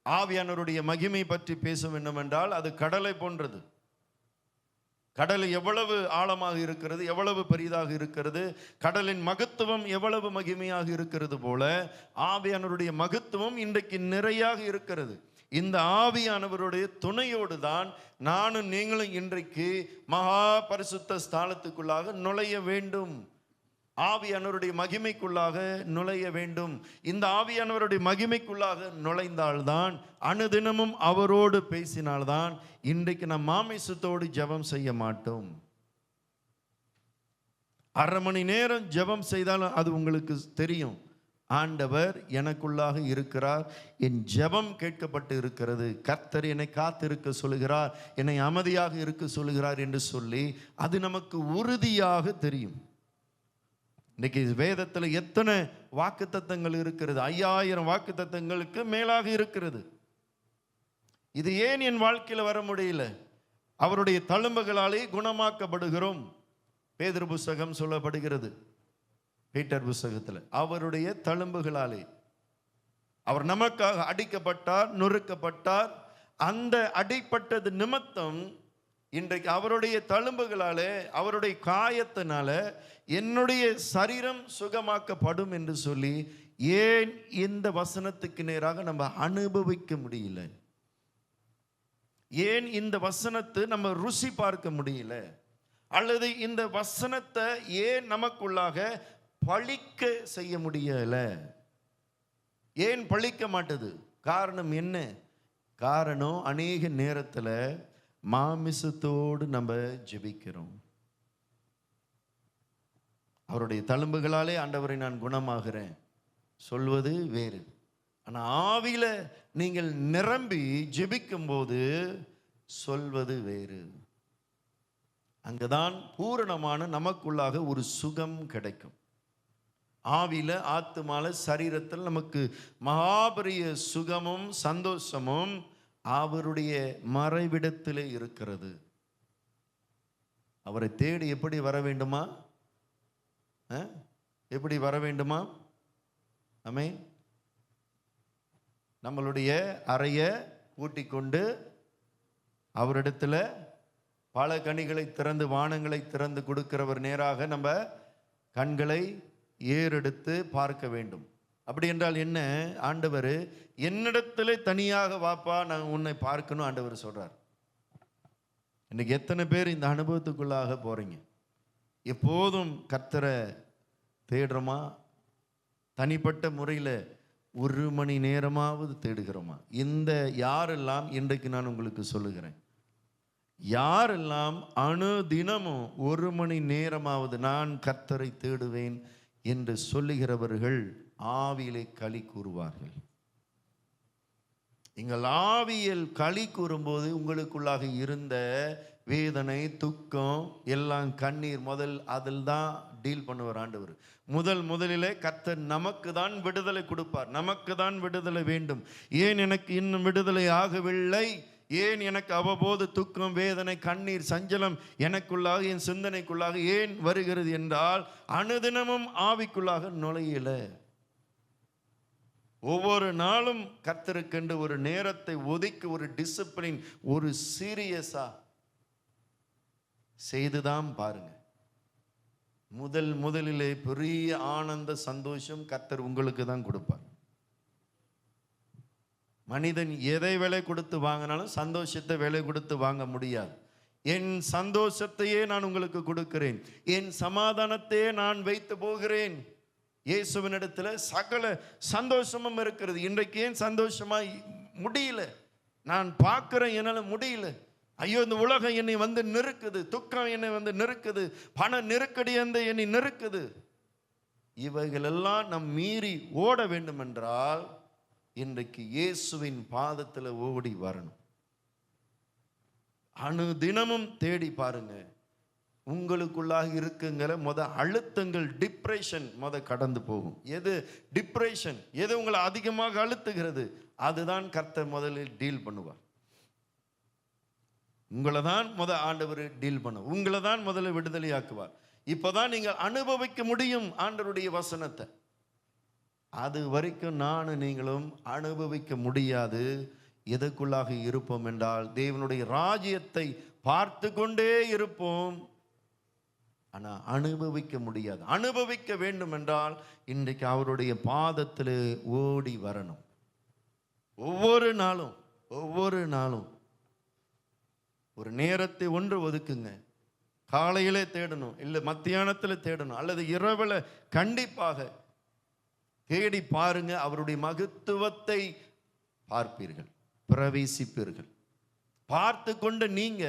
ஆவியானவருடைய மகிமை பற்றி பேச வேண்டும் என்றால் அது கடலை போன்றது. கடல் எவ்வளவு ஆழமாக இருக்கிறது, எவ்வளவு பெரிதாக இருக்கிறது, கடலின் மகத்துவம் எவ்வளவு மகிமையாக இருக்கிறது போல ஆவியானவருடைய மகத்துவம் இன்றைக்கு நிறையாக இருக்கிறது. இந்த ஆவியானவருடைய துணையோடு தான் நானும் நீங்களும் இன்றைக்கு மகா பரிசுத்த ஸ்தலத்துக்குள்ளாக நுழைய வேண்டும். ஆவியானவருடைய மகிமைக்குள்ளாக நுழைய வேண்டும். இந்த ஆவியானவருடைய மகிமைக்குள்ளாக நுழைந்தால்தான், அனுதினமும் அவரோடு பேசினால்தான் இன்றைக்கு நாம் மாமிசத்தோடு ஜெபம் செய்ய மாட்டோம். அரை மணி நேரம் ஜெபம் செய்தாலும் அது உங்களுக்கு தெரியும், ஆண்டவர் எனக்குள்ளாக இருக்கிறார், என் ஜெபம் கேட்கப்பட்டு இருக்கிறது, கர்த்தர் என்னை காத்திருக்க சொல்லுகிறார், என்னை அமைதியாக இருக்க சொல்லுகிறார் என்று சொல்லி அது நமக்கு உறுதியாக தெரியும். இன்னைக்கு வேதத்தில் எத்தனை வாக்குத்தத்தங்கள் இருக்கிறது? 5000 வாக்குத்தத்தங்களுக்கு மேலாக இருக்கிறது. இது ஏன் என் வாழ்க்கையில் வர முடியல? அவருடைய தழும்புகளாலே குணமாக்கப்படுகிறோம். பேதுரு புஸ்தகம் சொல்லப்படுகிறது, பீட்டர் புஸ்தகத்தில் அவருடைய தழும்புகளாலே. அவர் நமக்காக அடிக்கப்பட்டார், நொறுக்கப்பட்டார். அந்த அடிப்பட்டது நிமித்தம் இன்றைக்கு அவருடைய தழும்புகளாலே, அவருடைய காயத்தினால என்னுடைய சரீரம் சுகமாக்கப்படும் என்று சொல்லி ஏன் இந்த வசனத்துக்கு நேராக நம்ம அனுபவிக்க முடியல? ஏன் இந்த வசனத்தை நம்ம ருசி பார்க்க முடியல? அல்லது இந்த வசனத்தை ஏன் நமக்குள்ளாக பழிக்க செய்ய முடியல? ஏன் பழிக்க மாட்டது? காரணம் என்ன? காரணம், அநேக நேரத்தில் மாமிசத்தோடு நம்ம ஜெபிக்கிறோம். அவருடைய தழும்புகளாலே ஆண்டவரை நான் குணமாகிறேன் சொல்வது வேறு. ஆனால் ஆவியில நீங்கள் நிரம்பி ஜெபிக்கும் போது சொல்வது வேறு. அங்குதான் பூரணமான நமக்குள்ளாக ஒரு சுகம் கிடைக்கும். ஆவியில, ஆத்துமால, சரீரத்தில் நமக்கு மகாபரிய சுகமும் சந்தோஷமும் அவருடைய மறைவிடத்திலே இருக்கிறது. அவரை தேடி எப்படி வர வேண்டுமா? எப்படி வர வேண்டுமா? ஆமென். நம்மளுடைய அறைய பூட்டிக் கொண்டு அவரிடத்துல பல கனிகளை திறந்து, வானங்களை திறந்து கொடுக்கிறவர் நேராக நம்ம கண்களை ஏறெடுத்து பார்க்க வேண்டும். அப்படி என்றால் என்ன? ஆண்டவர் என்னிடத்துல தனியாக வாப்பா, நான் உன்னை பார்க்கணும் ஆண்டவர் சொல்றார். இன்னைக்கு எத்தனை பேர் இந்த அனுபவத்துக்குள்ளாக போறீங்க? எப்போதும் கர்த்தரை தேடுறோமா? தனிப்பட்ட முறையில் 1 மணி நேரமாவது தேடுகிறோமா? இந்த யாரெல்லாம், இன்றைக்கு நான் உங்களுக்கு சொல்லுகிறேன், யாரெல்லாம் அனுதினமும் 1 மணி நேரமாவது நான் கர்த்தரை தேடுவேன் என்று சொல்லுகிறவர்கள் ஆவியிலே களி கூறுவார்கள். நீங்கள் ஆவியில் களி கூறும்போது உங்களுக்குள்ளாக இருந்த வேதனை, துக்கம் எல்லாம், கண்ணீர் அதில் தான் டீல் பண்ணுவார் ஆண்டவர். முதலிலே கர்த்தர் நமக்கு தான் விடுதலை கொடுப்பார். நமக்கு தான் விடுதலை வேண்டும். ஏன் எனக்கு இன்னும் விடுதலை ஆகவில்லை? ஏன் எனக்கு அவ்வப்போது துக்கம், வேதனை, கண்ணீர், சஞ்சலம் எனக்குள்ளாக, என் சிந்தனைக்குள்ளாக ஏன் வருகிறது என்றால், அனுதினமும் ஆவிக்குள்ளாக நுழையல. ஒவ்வொரு நாளும் கர்த்தருக்கென்று ஒரு நேரத்தை ஒதுக்கி, ஒரு டிசிப்ளின், ஒரு சீரியஸா செய்துதான் பாருங்க. முதலிலே பெரிய ஆனந்த சந்தோஷம் கர்த்தர் உங்களுக்கு தான் கொடுப்பார். மனிதன் எதை விலை கொடுத்து வாங்கினாலும் சந்தோஷத்தை விலை கொடுத்து வாங்க முடியாது. என் சந்தோஷத்தையே நான் உங்களுக்கு கொடுக்கிறேன், என் சமாதானத்தையே நான் வைத்து போகிறேன். இயேசுவினிடத்தில் சகல சந்தோஷமும் இருக்கிறது. இன்றைக்கு ஏன் சந்தோஷமா முடியல? நான் பார்க்கிறேன், என்னால் முடியல. ஐயோ, இந்த உலகம் என்னை வந்து நெருக்குது, துக்கம் என்னை வந்து நெருக்குது, பண நெருக்கடி என்னை நெருக்குது. இவைகளெல்லாம் நம் மீறி ஓட வேண்டும் என்றால் இன்றைக்கு இயேசுவின் பாதத்தில் ஓடி வரணும். அனுதினமும் தேடி பாருங்க. உங்களுக்குள்ளாக இருக்குங்கிற அழுத்தங்கள், டிப்ரெஷன் கடந்து போகும். எது டிப்ரெஷன், எது உங்களை அதிகமாக அழுத்துகிறது, அதுதான் கர்த்தர் முதலில் டீல் பண்ணுவார். உங்களை தான் ஆண்டவர் டீல் பண்ண, உங்களை தான் முதல்ல விடுதலையாக்குவார். இப்போதான் நீங்கள் அனுபவிக்க முடியும் ஆண்டவருடைய வசனத்தை. அது வரைக்கும் நானும் நீங்களும் அனுபவிக்க முடியாது. எதற்குள்ளாக இருப்போம் என்றால், தேவனுடைய ராஜ்யத்தை பார்த்து கொண்டே இருப்போம், ஆனா அனுபவிக்க முடியாது. அனுபவிக்க வேண்டும் என்றால் இன்றைக்கு அவருடைய பாதத்தில் ஓடி வரணும். ஒவ்வொரு நாளும் ஒரு நேரத்தை ஒன்று ஒதுக்குங்க. காலையிலே தேடணும், இல்லை மத்தியானத்தில் தேடணும், அல்லது இரவில் கண்டிப்பாக தேடி பாருங்க. அவருடைய மகத்துவத்தை பார்ப்பீர்கள், பிரவேசிப்பீர்கள். பார்த்து கொண்டு நீங்க,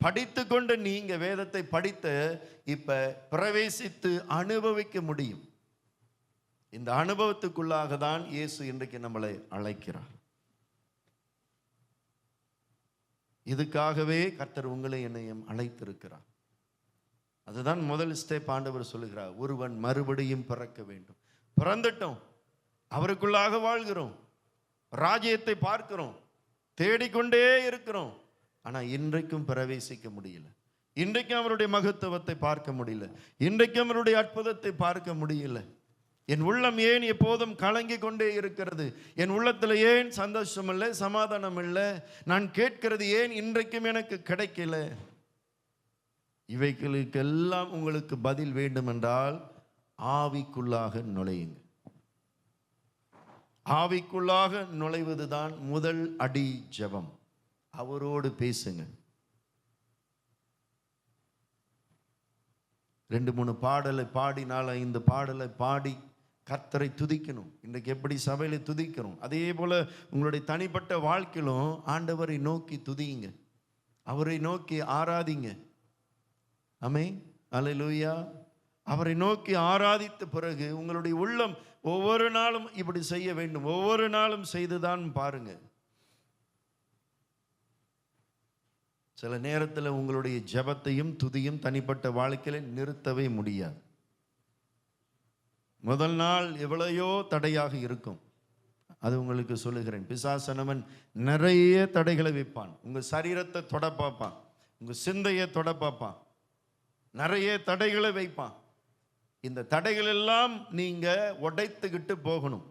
படித்து கொண்டு நீங்க வேதத்தை படித்த இப்ப பிரவேசித்து அனுபவிக்க முடியும். இந்த அனுபவத்துக்குள்ளாக தான் இயேசு இன்றைக்கு நம்மளை அழைக்கிறார். இதுக்காகவே கர்த்தர் உங்களை என்னையும் அழைத்திருக்கிறார். அதுதான் முதல் ஸ்டெப். ஆண்டவர் சொல்லுகிறார், ஒருவன் மறுபடியும் பிறக்க வேண்டும். பிறந்துட்டோம், அவருக்குள்ளாக வாழ்கிறோம், ராஜ்யத்தை பார்க்கிறோம், தேடிக்கொண்டே இருக்கிறோம். ஆனா இன்றைக்கும் பிரவேசிக்க முடியல. இன்றைக்கும் அவருடைய மகத்துவத்தை பார்க்க முடியல. இன்றைக்கும் அவருடைய அற்புதத்தை பார்க்க முடியல. என் உள்ளம் ஏன் எப்போதும் கலங்கி கொண்டே இருக்கிறது? என் உள்ளத்தில் ஏன் சந்தோஷம் இல்லை, சமாதானம் இல்லை? நான் கேட்கிறது ஏன் இன்றைக்கும் எனக்கு கிடைக்கல? இவைகளுக்கெல்லாம் உங்களுக்கு பதில் வேண்டும் என்றால் ஆவிக்குள்ளாக நுழையுங்க. ஆவிக்குள்ளாக நுழைவதுதான் முதல் அடி ஜெபம். அவரோடு பேசுங்க. 2-3 பாடலை பாடினால் 5 பாடலை பாடி கர்த்தரை துதிக்கணும். இன்றைக்கு எப்படி சபையில துதிக்கிறோம், அதே போல உங்களுடைய தனிப்பட்ட வாழ்க்கையிலும் ஆண்டவரை நோக்கி துதியுங்க, அவரை நோக்கி ஆராதிங்க. ஆமென், அல்லேலூயா. அவரை நோக்கி ஆராதித்த பிறகு உங்களுடைய உள்ளம் ஒவ்வொரு நாளும் இப்படி செய்ய வேண்டும். ஒவ்வொரு நாளும் செய்துதான் பாருங்க. சில நேரத்தில் உங்களுடைய ஜெபத்தையும் துதியும் தனிப்பட்ட வாழ்க்கையில நிறுத்தவே முடியாது. முதல் நாள் எவ்வளையோ தடையாக இருக்கும். அது உங்களுக்கு சொல்லுகிறேன். பிசாசனவன் நிறைய தடைகளை வைப்பான். உங்க சரீரத்தை தொட பார்ப்பான், உங்க சிந்தையை தொட பார்ப்பான், நிறைய தடைகளை வைப்பான். இந்த தடைகள் எல்லாம் நீங்க உடைத்துக்கிட்டு போகணும்.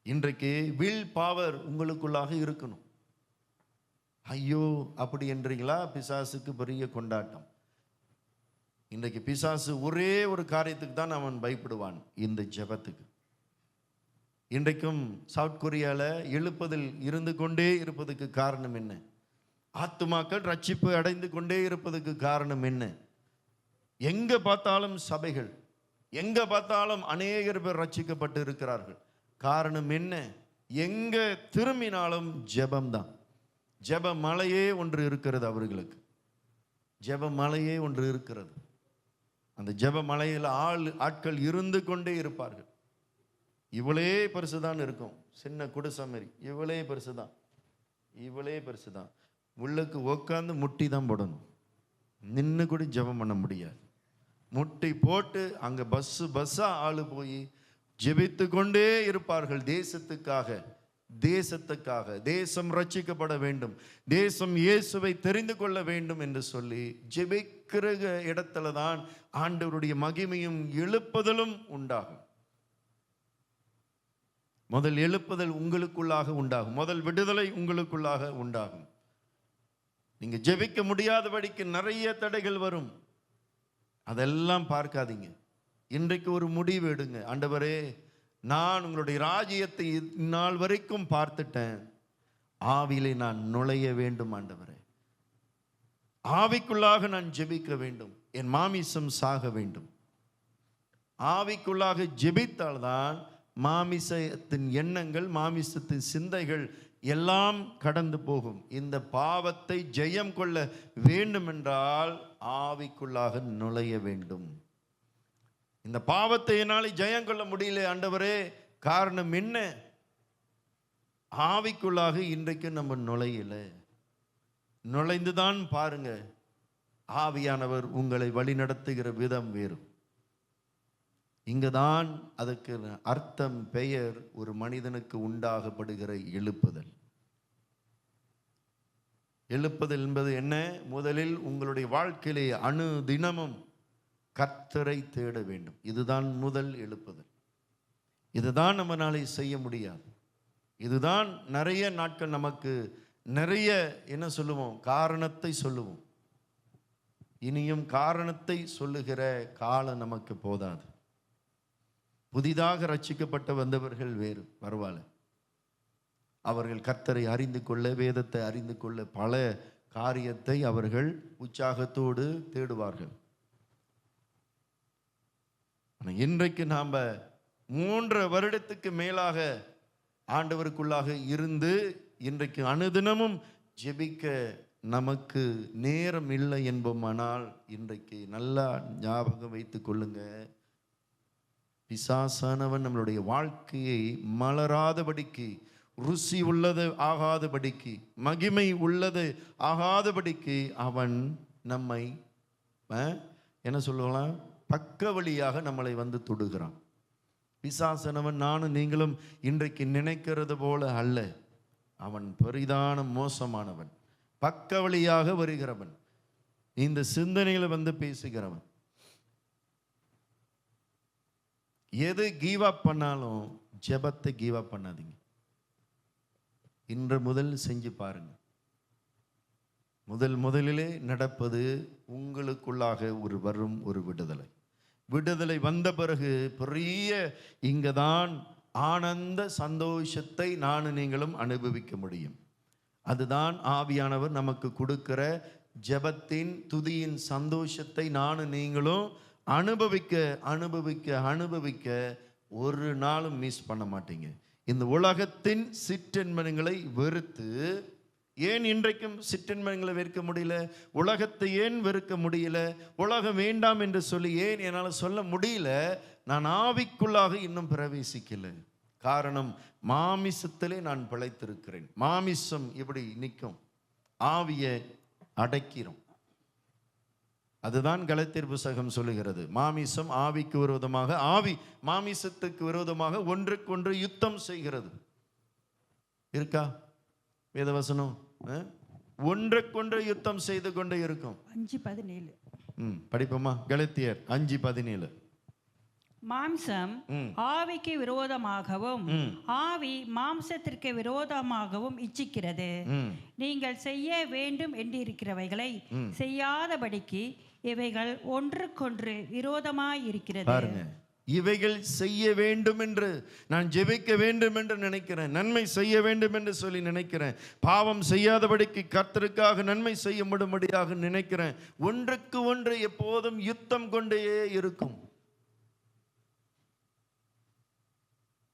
இன்றைக்கு வில் பவர் உங்களுக்குள்ளாக இருக்கணும். ஐயோ அப்படி என்றீங்களா? பிசாசுக்கு பெரிய கொண்டாட்டம். இன்றைக்கு பிசாசு ஒரே ஒரு காரியத்துக்கு தான் அவன் பயப்படுவான், இந்த ஜெபத்துக்கு. இன்றைக்கும் சவுத் கொரியாவில் எழுப்புதல் இருந்து கொண்டே இருப்பதுக்கு காரணம் என்ன? ஆத்துமாக்கள் ரட்சிப்பு அடைந்து கொண்டே இருப்பதுக்கு காரணம் என்ன? எங்க பார்த்தாலும் சபைகள், எங்க பார்த்தாலும் அநேகர் பேர் ரட்சிக்கப்பட்டு இருக்கிறார்கள். காரணம் என்ன? எங்க திரும்பினாலும் ஜெபம்தான். ஜெப மலையே ஒன்று இருக்கிறது அவர்களுக்கு. ஜெப மலையே ஒன்று இருக்கிறது. அந்த ஜெப மலையில் ஆட்கள் இருந்து கொண்டே இருப்பார்கள். இவளே பெருசுதான் இருக்கும், சின்ன குடிசை மாதிரி. இவளே பெருசுதான், இவளே பெருசுதான். உள்ளுக்கு உட்காந்து முட்டி தான் போடணும். நின்று கூட ஜெபம் பண்ண முடியாது. முட்டி போட்டு அங்க பஸ்ஸா ஆளு போய் ஜெபித்து கொண்டே இருப்பார்கள். தேசத்துக்காக தேசம் ரட்சிக்கப்பட வேண்டும், தேசம் இயேசுவை தெரிந்து கொள்ள வேண்டும் என்று சொல்லி ஜெபிக்கிற இடத்துல தான் ஆண்டவருடைய மகிமையும் எழுப்புதலும் உண்டாகும். முதல் எழுப்புதல் உங்களுக்குள்ளாக உண்டாகும். முதல் விடுதலை உங்களுக்குள்ளாக உண்டாகும். நீங்க ஜெபிக்க முடியாதபடிக்கு நிறைய தடைகள் வரும். அதெல்லாம் பார்க்காதீங்க. இன்றைக்கு ஒரு முடிவு எடுங்க. ஆண்டவரே, நான் உங்களுடைய ராஜ்யத்தை இந்நாள் வரைக்கும் பார்த்துட்டேன், ஆவியிலே நான் நுழைய வேண்டும். ஆண்டவரே, ஆவிக்குள்ளாக நான் ஜெபிக்க வேண்டும். என் மாமிசம் சாக வேண்டும். ஆவிக்குள்ளாக ஜெபித்தால்தான் மாமிசத்தின் எண்ணங்கள், மாமிசத்தின் சிந்தைகள் எல்லாம் கடந்து போகும். இந்த பாவத்தை ஜெயம் கொள்ள வேண்டும் என்றால் ஆவிக்குள்ளாக நுழைய வேண்டும். இந்த பாவத்தை என்னால் ஜெயம் கொள்ள முடியல ஆண்டவரே, காரணம் என்ன? ஆவிக்குள்ளாக இன்றைக்கு நம்ம நுழையல. நுழைந்துதான் பாருங்க. ஆவியானவர் உங்களை வழிநடத்துகிற விதம் வேறு. இங்குதான் அதுக்கு அர்த்தம், பெயர். ஒரு மனிதனுக்கு உண்டாகப்படுகிற எழுப்புதல். எழுப்புதல் என்பது என்ன? முதலில் உங்களுடைய வாழ்க்கையிலே அணு தினமும் கர்த்தரை தேட வேண்டும். இதுதான் முதல் எழுப்புதல். இதுதான் நம்மளால செய்ய முடியாது. இதுதான் நிறைய நாட்கள் நமக்கு நிறைய என்ன சொல்லுவோம், காரணத்தை சொல்லுவோம். இனியும் காரணத்தை சொல்லுகிற காலம் நமக்கு போதாது. புதிதாக ரட்சிக்கப்பட்ட வந்தவர்கள் வேறு, பரவாயில்ல. அவர்கள் கர்த்தரை அறிந்து கொள்ள, வேதத்தை அறிந்து கொள்ள பல காரியத்தை அவர்கள் உற்சாகத்தோடு தேடுவார்கள். ஆனால் இன்றைக்கு நாம் 3 வருடத்துக்கு மேலாக ஆண்டவருக்குள்ளாக இருந்து இன்றைக்கு அனுதினமும் ஜெபிக்க நமக்கு நேரம் இல்லை என்போமானால், இன்றைக்கு நல்லா ஞாபகம் வைத்துக் கொள்ளுங்க, பிசாசானவன் நம்மளுடைய வாழ்க்கையை மலராதபடிக்கு, ருசி உள்ளது ஆகாதபடிக்கு, மகிமை உள்ளது ஆகாதபடிக்கு அவன் நம்மை என்ன சொல்லலாம், பக்க வழியாக நம்மளை வந்து தொடுகிறான். பிசாசனவன் நானும் நீங்களும் இன்றைக்கு நினைக்கிறது போல அல்ல. அவன் பெரிதான மோசமானவன், பக்க வழியாக வருகிறவன், இந்த சிந்தனையில வந்து பேசுகிறவன். எது கீவ் அப் பண்ணாலும் ஜெபத்தை கீவ் அப் பண்ணாதீங்க. இன்று முதல் செஞ்சு பாருங்க. முதலிலே நடப்பது உங்களுக்குள்ளாக வரும் ஒரு விடுதலை. விடுதலை வந்த பிறகு பெரிய இங்கதான் ஆனந்த சந்தோஷத்தை நானும் நீங்களும் அனுபவிக்க முடியும். அதுதான் ஆவியானவர் நமக்கு கொடுக்கிற ஜெபத்தின் துதியின் சந்தோஷத்தை நானும் நீங்களும் அனுபவிக்க அனுபவிக்க அனுபவிக்க ஒரு நாளும் மிஸ் பண்ண மாட்டீங்க. இந்த உலகத்தின் சிற்றின்பங்களை வெறுத்து, ஏன் இன்றைக்கும் சிற்றின்பங்களை வெறுக்க முடியல, உலகத்தை ஏன் வெறுக்க முடியல, உலகம் வேண்டாம் என்று சொல்லி ஏன் என்னால் சொல்ல முடியல, நான் ஆவிக்குள்ளாக இன்னும் பிரவேசிக்கல. காரணம், மாமிசத்திலே நான் பிழைத்திருக்கிறேன். மாமிசம் இப்படி நிற்கும், ஆவியை அடக்கிறோம். அதுதான் கலாத்தியர் புத்தகம் சொல்லுகிறது. மாமிசம் ஆவிக்கு விரோதமாக, ஆவி மாமிசத்துக்கு விரோதமாக ஒன்றுக்கொன்று யுத்தம் செய்கிறது. இருக்கா வேதவசனம்? ஒன்றுக்கொன்று யுத்தம் செய்து கொண்டே இருக்கும். 5:17 படிப்போமா? கலாத்தியர் 5:17. மாம்சம் ஆவிக்கு விரோதமாகவும் ஆவி மாம்சத்திற்கு விரோதமாகவும் இச்சிக்கிறது. நீங்கள் செய்ய வேண்டும் என்றிருக்கிறவைகளை செய்யாதபடிக்கு இவைகள் ஒன்றுக்கொன்று விரோதமாயிருக்கிறது. பாருங்க, இவைகள் செய்ய வேண்டும் என்று நான் ஜெபிக்க வேண்டும் என்று நினைக்கிறேன், நன்மை செய்ய வேண்டும் என்று சொல்லி நினைக்கிறேன், பாவம் செய்யாதபடிக்கு கர்த்தருக்காக நன்மை செய்ய முடியும்படியாக நினைக்கிறேன். ஒன்றுக்கு ஒன்று எப்போதும் யுத்தம் கொண்டே இருக்கும்.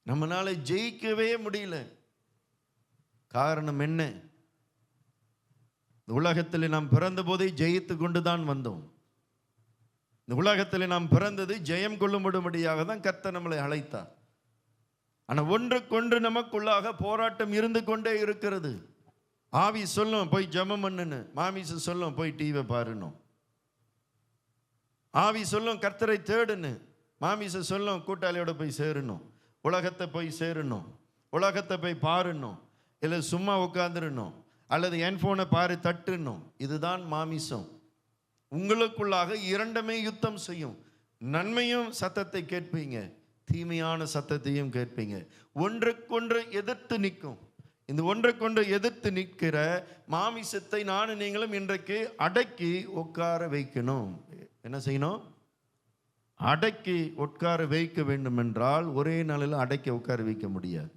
நம்மளால ஜெயிக்கவே முடியல. காரணம் என்ன? உலகத்தில் நாம் பிறந்த போதே ஜெயித்து கொண்டுதான் வந்தோம். இந்த உலகத்தில் நாம் பிறந்தது ஜெயம் கொள்ளும்படியாக தான் கர்த்தர் நம்மளை அழைத்தார். ஆனால் ஒன்றுக்கொன்று நமக்குள்ளாக போராட்டம் இருந்து கொண்டே இருக்கிறது. ஆவி சொல்லும் போய் ஜெபம் பண்ணுன்னு, மாமிச சொல்லும் போய் டிவி பாருணும். ஆவி சொல்லும் கர்த்தரை தேடுன்னு, மாமிச சொல்லும் கூட்டாளியோட போய் சேரணும், உலகத்தை போய் சேரணும், உலகத்தை போய் பாருணும், இல்லை சும்மா உட்காந்துடணும், அல்லது என் போனை பாரு தட்டுணும். இதுதான் மாமிசம். உங்களுக்குள்ளாக இரண்டுமே யுத்தம் செய்யும். நன்மையும் சத்தத்தை கேட்பீங்க, தீமையான சத்தத்தையும் கேட்பீங்க. ஒன்றுக்கொன்று எதிர்த்து நிற்கும். இந்த ஒன்றுக்கொன்று எதிர்த்து நிற்கிற மாமிசத்தை நானும் நீங்களும் இன்றைக்கு அடக்கி உட்கார வைக்கணும். என்ன செய்யணும்? அடக்கி உட்கார வைக்க வேண்டும் என்றால் ஒரே நாளில் அடக்கி உட்கார வைக்க முடியாது.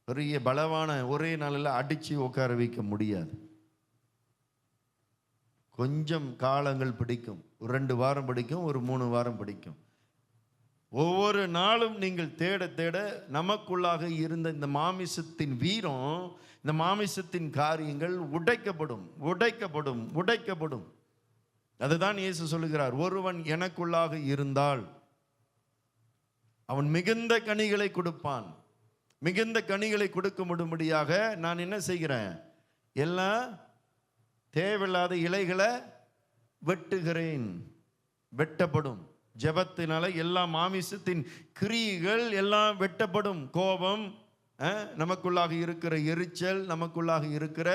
பெரிய பலவான ஒரே நாளில் அடிச்சு உட்கார வைக்க முடியாது. கொஞ்சம் காலங்கள் பிடிக்கும். 2 வாரம் பிடிக்கும், ஒரு 3 வாரம் பிடிக்கும். ஒவ்வொரு நாளும் நீங்கள் தேட தேட நமக்குள்ளாக இருந்த இந்த மாமிசத்தின் வீரம், இந்த மாமிசத்தின் காரியங்கள் உடைக்கப்படும் உடைக்கப்படும் உடைக்கப்படும். அதுதான் இயேசு சொல்லுகிறார், ஒருவன் எனக்குள்ளாக இருந்தால் அவன் மிகுந்த கனிகளை கொடுப்பான். மிகுந்த கனிகளை கொடுக்க முடியும்படியாக நான் என்ன செய்கிறேன்? எல்லாம் தேவையில்லாத இலைகளை வெட்டுகிறேன். வெட்டப்படும். ஜெபத்தினால எல்லா மாமிசத்தின் கிரியைகள் எல்லாம் வெட்டப்படும். கோபம், நமக்குள்ளாக இருக்கிற எரிச்சல், நமக்குள்ளாக இருக்கிற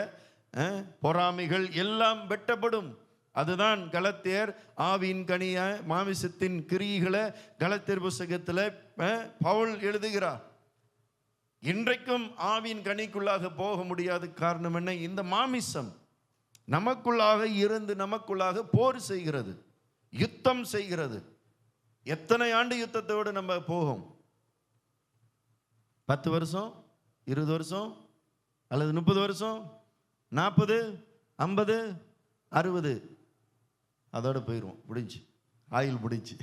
பொறாமைகள் எல்லாம் வெட்டப்படும். அதுதான் கலாத்தியர் ஆவியின் கனிய மாமிசத்தின் கிரியைகளை கலாத்தியர் புத்தகத்தில் பவுல் எழுதுகிறார். இன்றைக்கும் ஆவியின் கனிக்குள்ளாக போக முடியாது. காரணம் என்ன? இந்த மாமிசம் நமக்குள்ளாக இருந்து நமக்குள்ளாக போர் செய்கிறது, யுத்தம் செய்கிறது. எத்தனை ஆண்டு யுத்தத்தோடு நம்ம போகும்? 10 வருஷம், 20 வருஷம், அல்லது 30 வருஷம், 40, 50, 60, அதோட போயிடுவோம். முடிஞ்சு, ஆயுள் முடிஞ்சு.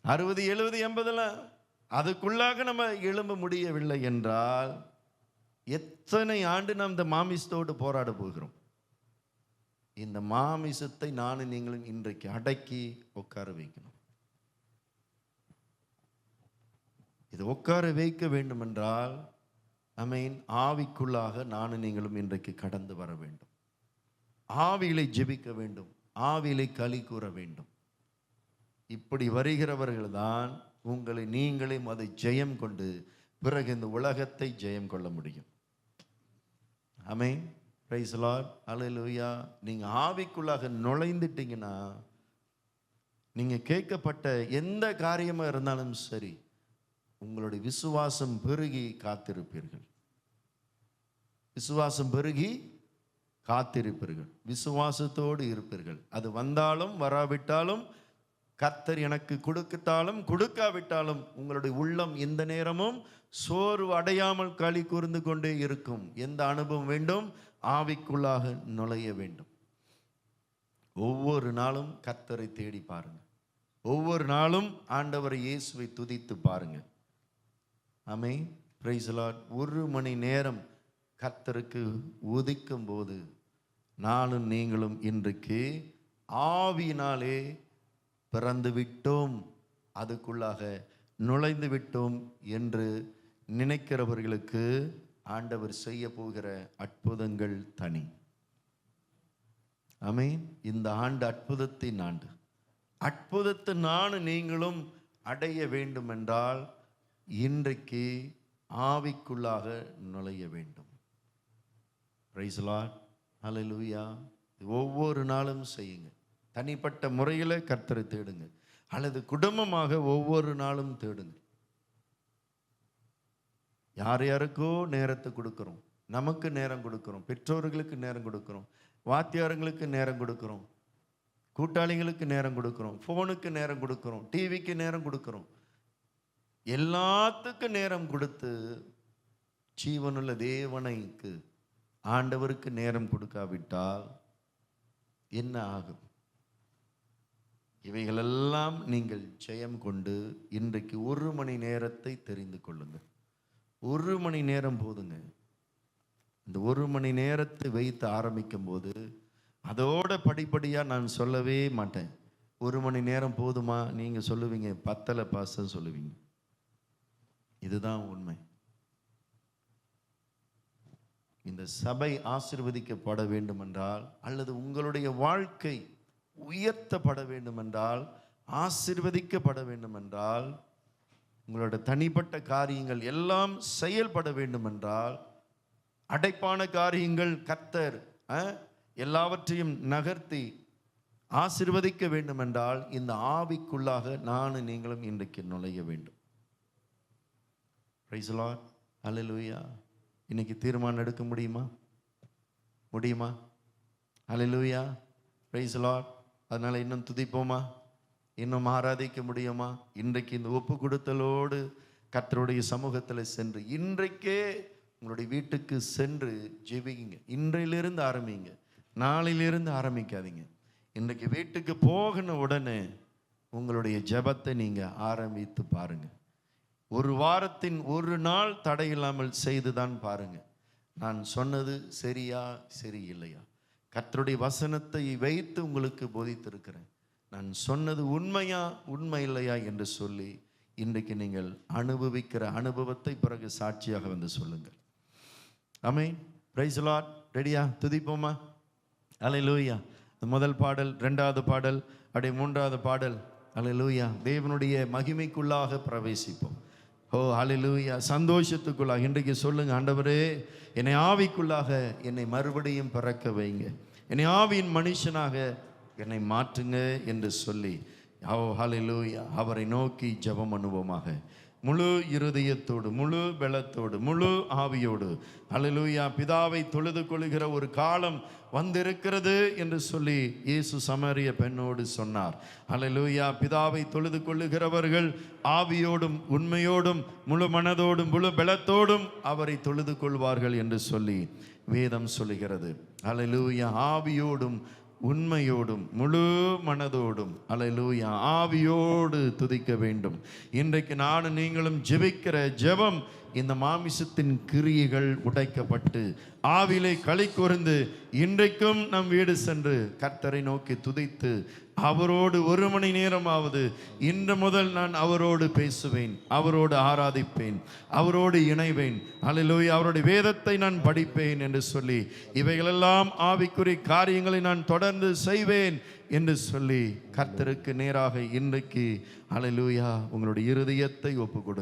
60, 70, 80 அதுக்குள்ளாக நம்ம எழும்ப முடியவில்லை என்றால் எத்தனை ஆண்டு நாம் இந்த மாமிசத்தோடு போராட போகிறோம்? இந்த மாமிசத்தை நானும் நீங்களும் இன்றைக்கு அடக்கி உட்கார வைக்கணும். இது உட்கார வைக்க வேண்டும் என்றால் ஆவிக்குள்ளாக நானும் நீங்களும் இன்றைக்கு கடந்து வர வேண்டும். ஆவியிலே ஜெபிக்க வேண்டும், ஆவியிலே களி கூற வேண்டும். இப்படி வருகிறவர்கள் தான் உங்களை நீங்களே அதை ஜெயம் கொண்டு பிறகு இந்த உலகத்தை ஜெயம் கொள்ள முடியும். Amen. Praise the Lord. Hallelujah. நீங்க ஆவிக்குள்ளாக நுழைந்துட்டீங்கன்னா நீங்க கேட்கப்பட்ட எந்த காரியமா இருந்தாலும் சரி, உங்களுடைய விசுவாசம் பெருகி காத்திருப்பீர்கள். விசுவாசம் பெருகி காத்திருப்பீர்கள், விசுவாசத்தோடு இருப்பீர்கள். அது வந்தாலும் வராவிட்டாலும், கர்த்தர் எனக்கு கொடுத்தாலும் கொடுக்காவிட்டாலும், உங்களுடைய உள்ளம் எந்த நேரமும் சோர்வு அடையாமல் களி கூர்ந்து கொண்டே இருக்கும். எந்த அனுபவம் வேண்டும்? ஆவிக்குள்ளாக நுழைய வேண்டும். ஒவ்வொரு நாளும் கர்த்தரை தேடி பாருங்க. ஒவ்வொரு நாளும் ஆண்டவர் இயேசுவை துதித்து பாருங்க. ஆமென். Praise the Lord. 1 மணி நேரம் கர்த்தருக்கு ஒதுக்கும் போது நானும் நீங்களும் இன்றைக்கு ஆவியினாலே பிறந்து விட்டோம், அதுக்குள்ளாக நுழைந்து விட்டோம் என்று நினைக்கிறவர்களுக்கு ஆண்டவர் செய்ய போகிற அற்புதங்கள் தனி. ஆமென். இந்த ஆண்டு அற்புதத்தின் ஆண்டு. அற்புதத்தை நானும் நீங்களும் அடைய வேண்டும் என்றால் இன்றைக்கு ஆவிக்குள்ளாக நுழைய வேண்டும். Praise the Lord. ஹல்லேலூயா. ஒவ்வொரு நாளும் செய்யுங்க. தனிப்பட்ட முறையில் கர்த்தரை தேடுங்க, அல்லது குடும்பமாக ஒவ்வொரு நாளும் தேடுங்க. யார் யாருக்கோ நேரத்தை கொடுக்குறோம், நமக்கு நேரம் கொடுக்குறோம், பெற்றோர்களுக்கு நேரம் கொடுக்குறோம், வாத்தியாரங்களுக்கு நேரம் கொடுக்குறோம், கூட்டாளிகளுக்கு நேரம் கொடுக்குறோம், ஃபோனுக்கு நேரம் கொடுக்குறோம், டிவிக்கு நேரம் கொடுக்குறோம். எல்லாத்துக்கும் நேரம் கொடுத்து ஜீவனுள்ள தேவனுக்கு ஆண்டவருக்கு நேரம் கொடுக்காவிட்டால் என்ன ஆகும்? இவைகளெல்லாம் நீங்கள் ஜெயம் கொண்டு இன்றைக்கு 1 மணி நேரத்தை தெரிந்து கொள்ளுங்கள். 1 மணி நேரம் போதுங்க. இந்த 1 மணி நேரத்தை வைத்து ஆரம்பிக்கும் போது அதோட படிப்படியாக நான் சொல்லவே மாட்டேன். 1 மணி நேரம் போதுமா? நீங்கள் சொல்லுவீங்க, பத்தலை பாஸ்டர் சொல்லுவீங்க. இதுதான் உண்மை. இந்த சபை ஆசீர்வதிக்கப்பட வேண்டும் என்றால், அல்லது உங்களுடைய வாழ்க்கை உயர்த்தப்பட வேண்டும் என்றால், ஆசீர்வதிக்கப்பட வேண்டும் என்றால், உங்களோட தனிப்பட்ட காரியங்கள் எல்லாம் செயல்பட வேண்டும் என்றால், அடைப்பான காரியங்கள் கர்த்தர் எல்லாவற்றையும் நகர்த்தி ஆசீர்வதிக்க வேண்டும் என்றால், இந்த ஆவிக்குள்ளாக நானும் நீங்களும் இன்றைக்கு நுழைய வேண்டும். Praise the Lord. ஹல்லேலூயா. இன்னைக்கு தீர்மானம் எடுக்க முடியுமா? முடியுமா? ஹல்லேலூயா. Praise the Lord. அதனால இன்னும் துதிப்போமா? இன்னும் ஆராதிக்க முடியுமா? இன்றைக்கு இந்த ஒப்பு கொடுத்தலோடு கர்த்தருடைய சமூகத்தில் சென்று இன்றைக்கே உங்களுடைய வீட்டுக்கு சென்று ஜெபிங்க. இன்றையிலிருந்து ஆரம்பிங்க, நாளையிலிருந்து ஆரம்பிக்காதீங்க. இன்றைக்கு வீட்டுக்கு போகின உடனே உங்களுடைய ஜெபத்தை நீங்க ஆரம்பித்து பாருங்க. 1 வாரத்தின் 1 நாள் தடையில்லாமல் செய்துதான் பாருங்க. நான் சொன்னது சரியா சரியில்லையா? கர்த்தருடைய வசனத்தை வைத்து உங்களுக்கு போதித்திருக்கிறேன். நான் சொன்னது உண்மையா உண்மை இல்லையா என்று சொல்லி இன்றைக்கு நீங்கள் அனுபவிக்கிற அனுபவத்தை பிறகு சாட்சியாக வந்து சொல்லுங்கள். ஆமென். Praise the Lord. ரெடியா? துதிப்போமா? அல்லேலூயா. முதல் பாடல், 2வது பாடல், அப்படியே 3வது பாடல். அல்லேலூயா. தேவனுடைய மகிமைக்குள்ளாக பிரவேசிப்போம். ஓ அல்லேலூயா. சந்தோஷத்துக்குள்ளாக இன்றைக்கு சொல்லுங்க, ஆண்டவரே என்னை ஆவிக்குள்ளாக என்னை மறுபடியும் பிறக்க வைங்க, என்னை ஆவியின் மனுஷனாக என்னை மாற்றுங்க என்று சொல்லி ஓ ஹல்லேலூயா அவரை நோக்கி ஜெபம் பண்ணுவோமாக. முழு இருதயத்தோடு, முழு பலத்தோடு, முழு ஆவியோடு. அல்லேலூயா. பிதாவை தொழுது கொள்கிற ஒரு காலம் வந்திருக்கிறது என்று சொல்லி இயேசு சமாரிய பெண்ணோடு சொன்னார். அல்லேலூயா. பிதாவை தொழுது கொள்ளுகிறவர்கள் ஆவியோடும் உண்மையோடும் முழு மனதோடும் முழு பலத்தோடும் அவரை தொழுது கொள்வார்கள் என்று சொல்லி வேதம் சொல்லுகிறது. அல்லேலூயா. ஆவியோடும் உண்மையோடும் முழு மனதோடும், அல்லேலூயா, ஆவியோடு துதிக்க வேண்டும். இன்றைக்கு நானும் நீங்களும் ஜெபிக்கிற ஜெபம் இந்த மாமிசத்தின் கிரியைகள் உடைக்கப்பட்டு ஆவிலே களி கூர்ந்து இன்றைக்கும் நம் வீடு சென்று கர்த்தரை நோக்கி துதித்து அவரோடு 1 மணி நேரமாவது இன்று முதல் நான் அவரோடு பேசுவேன், அவரோடு ஆராதிப்பேன், அவரோடு இணைவேன். அல்லேலூயா. அவருடைய வேதத்தை நான் படிப்பேன் என்று சொல்லி இவைகளெல்லாம் ஆவிக்குரிய காரியங்களை நான் தொடர்ந்து செய்வேன் என்று சொல்லி கர்த்தருக்கு நேராக இன்றைக்கு அல்லேலூயா உங்களுடைய இருதயத்தை ஒப்புக்கொடு.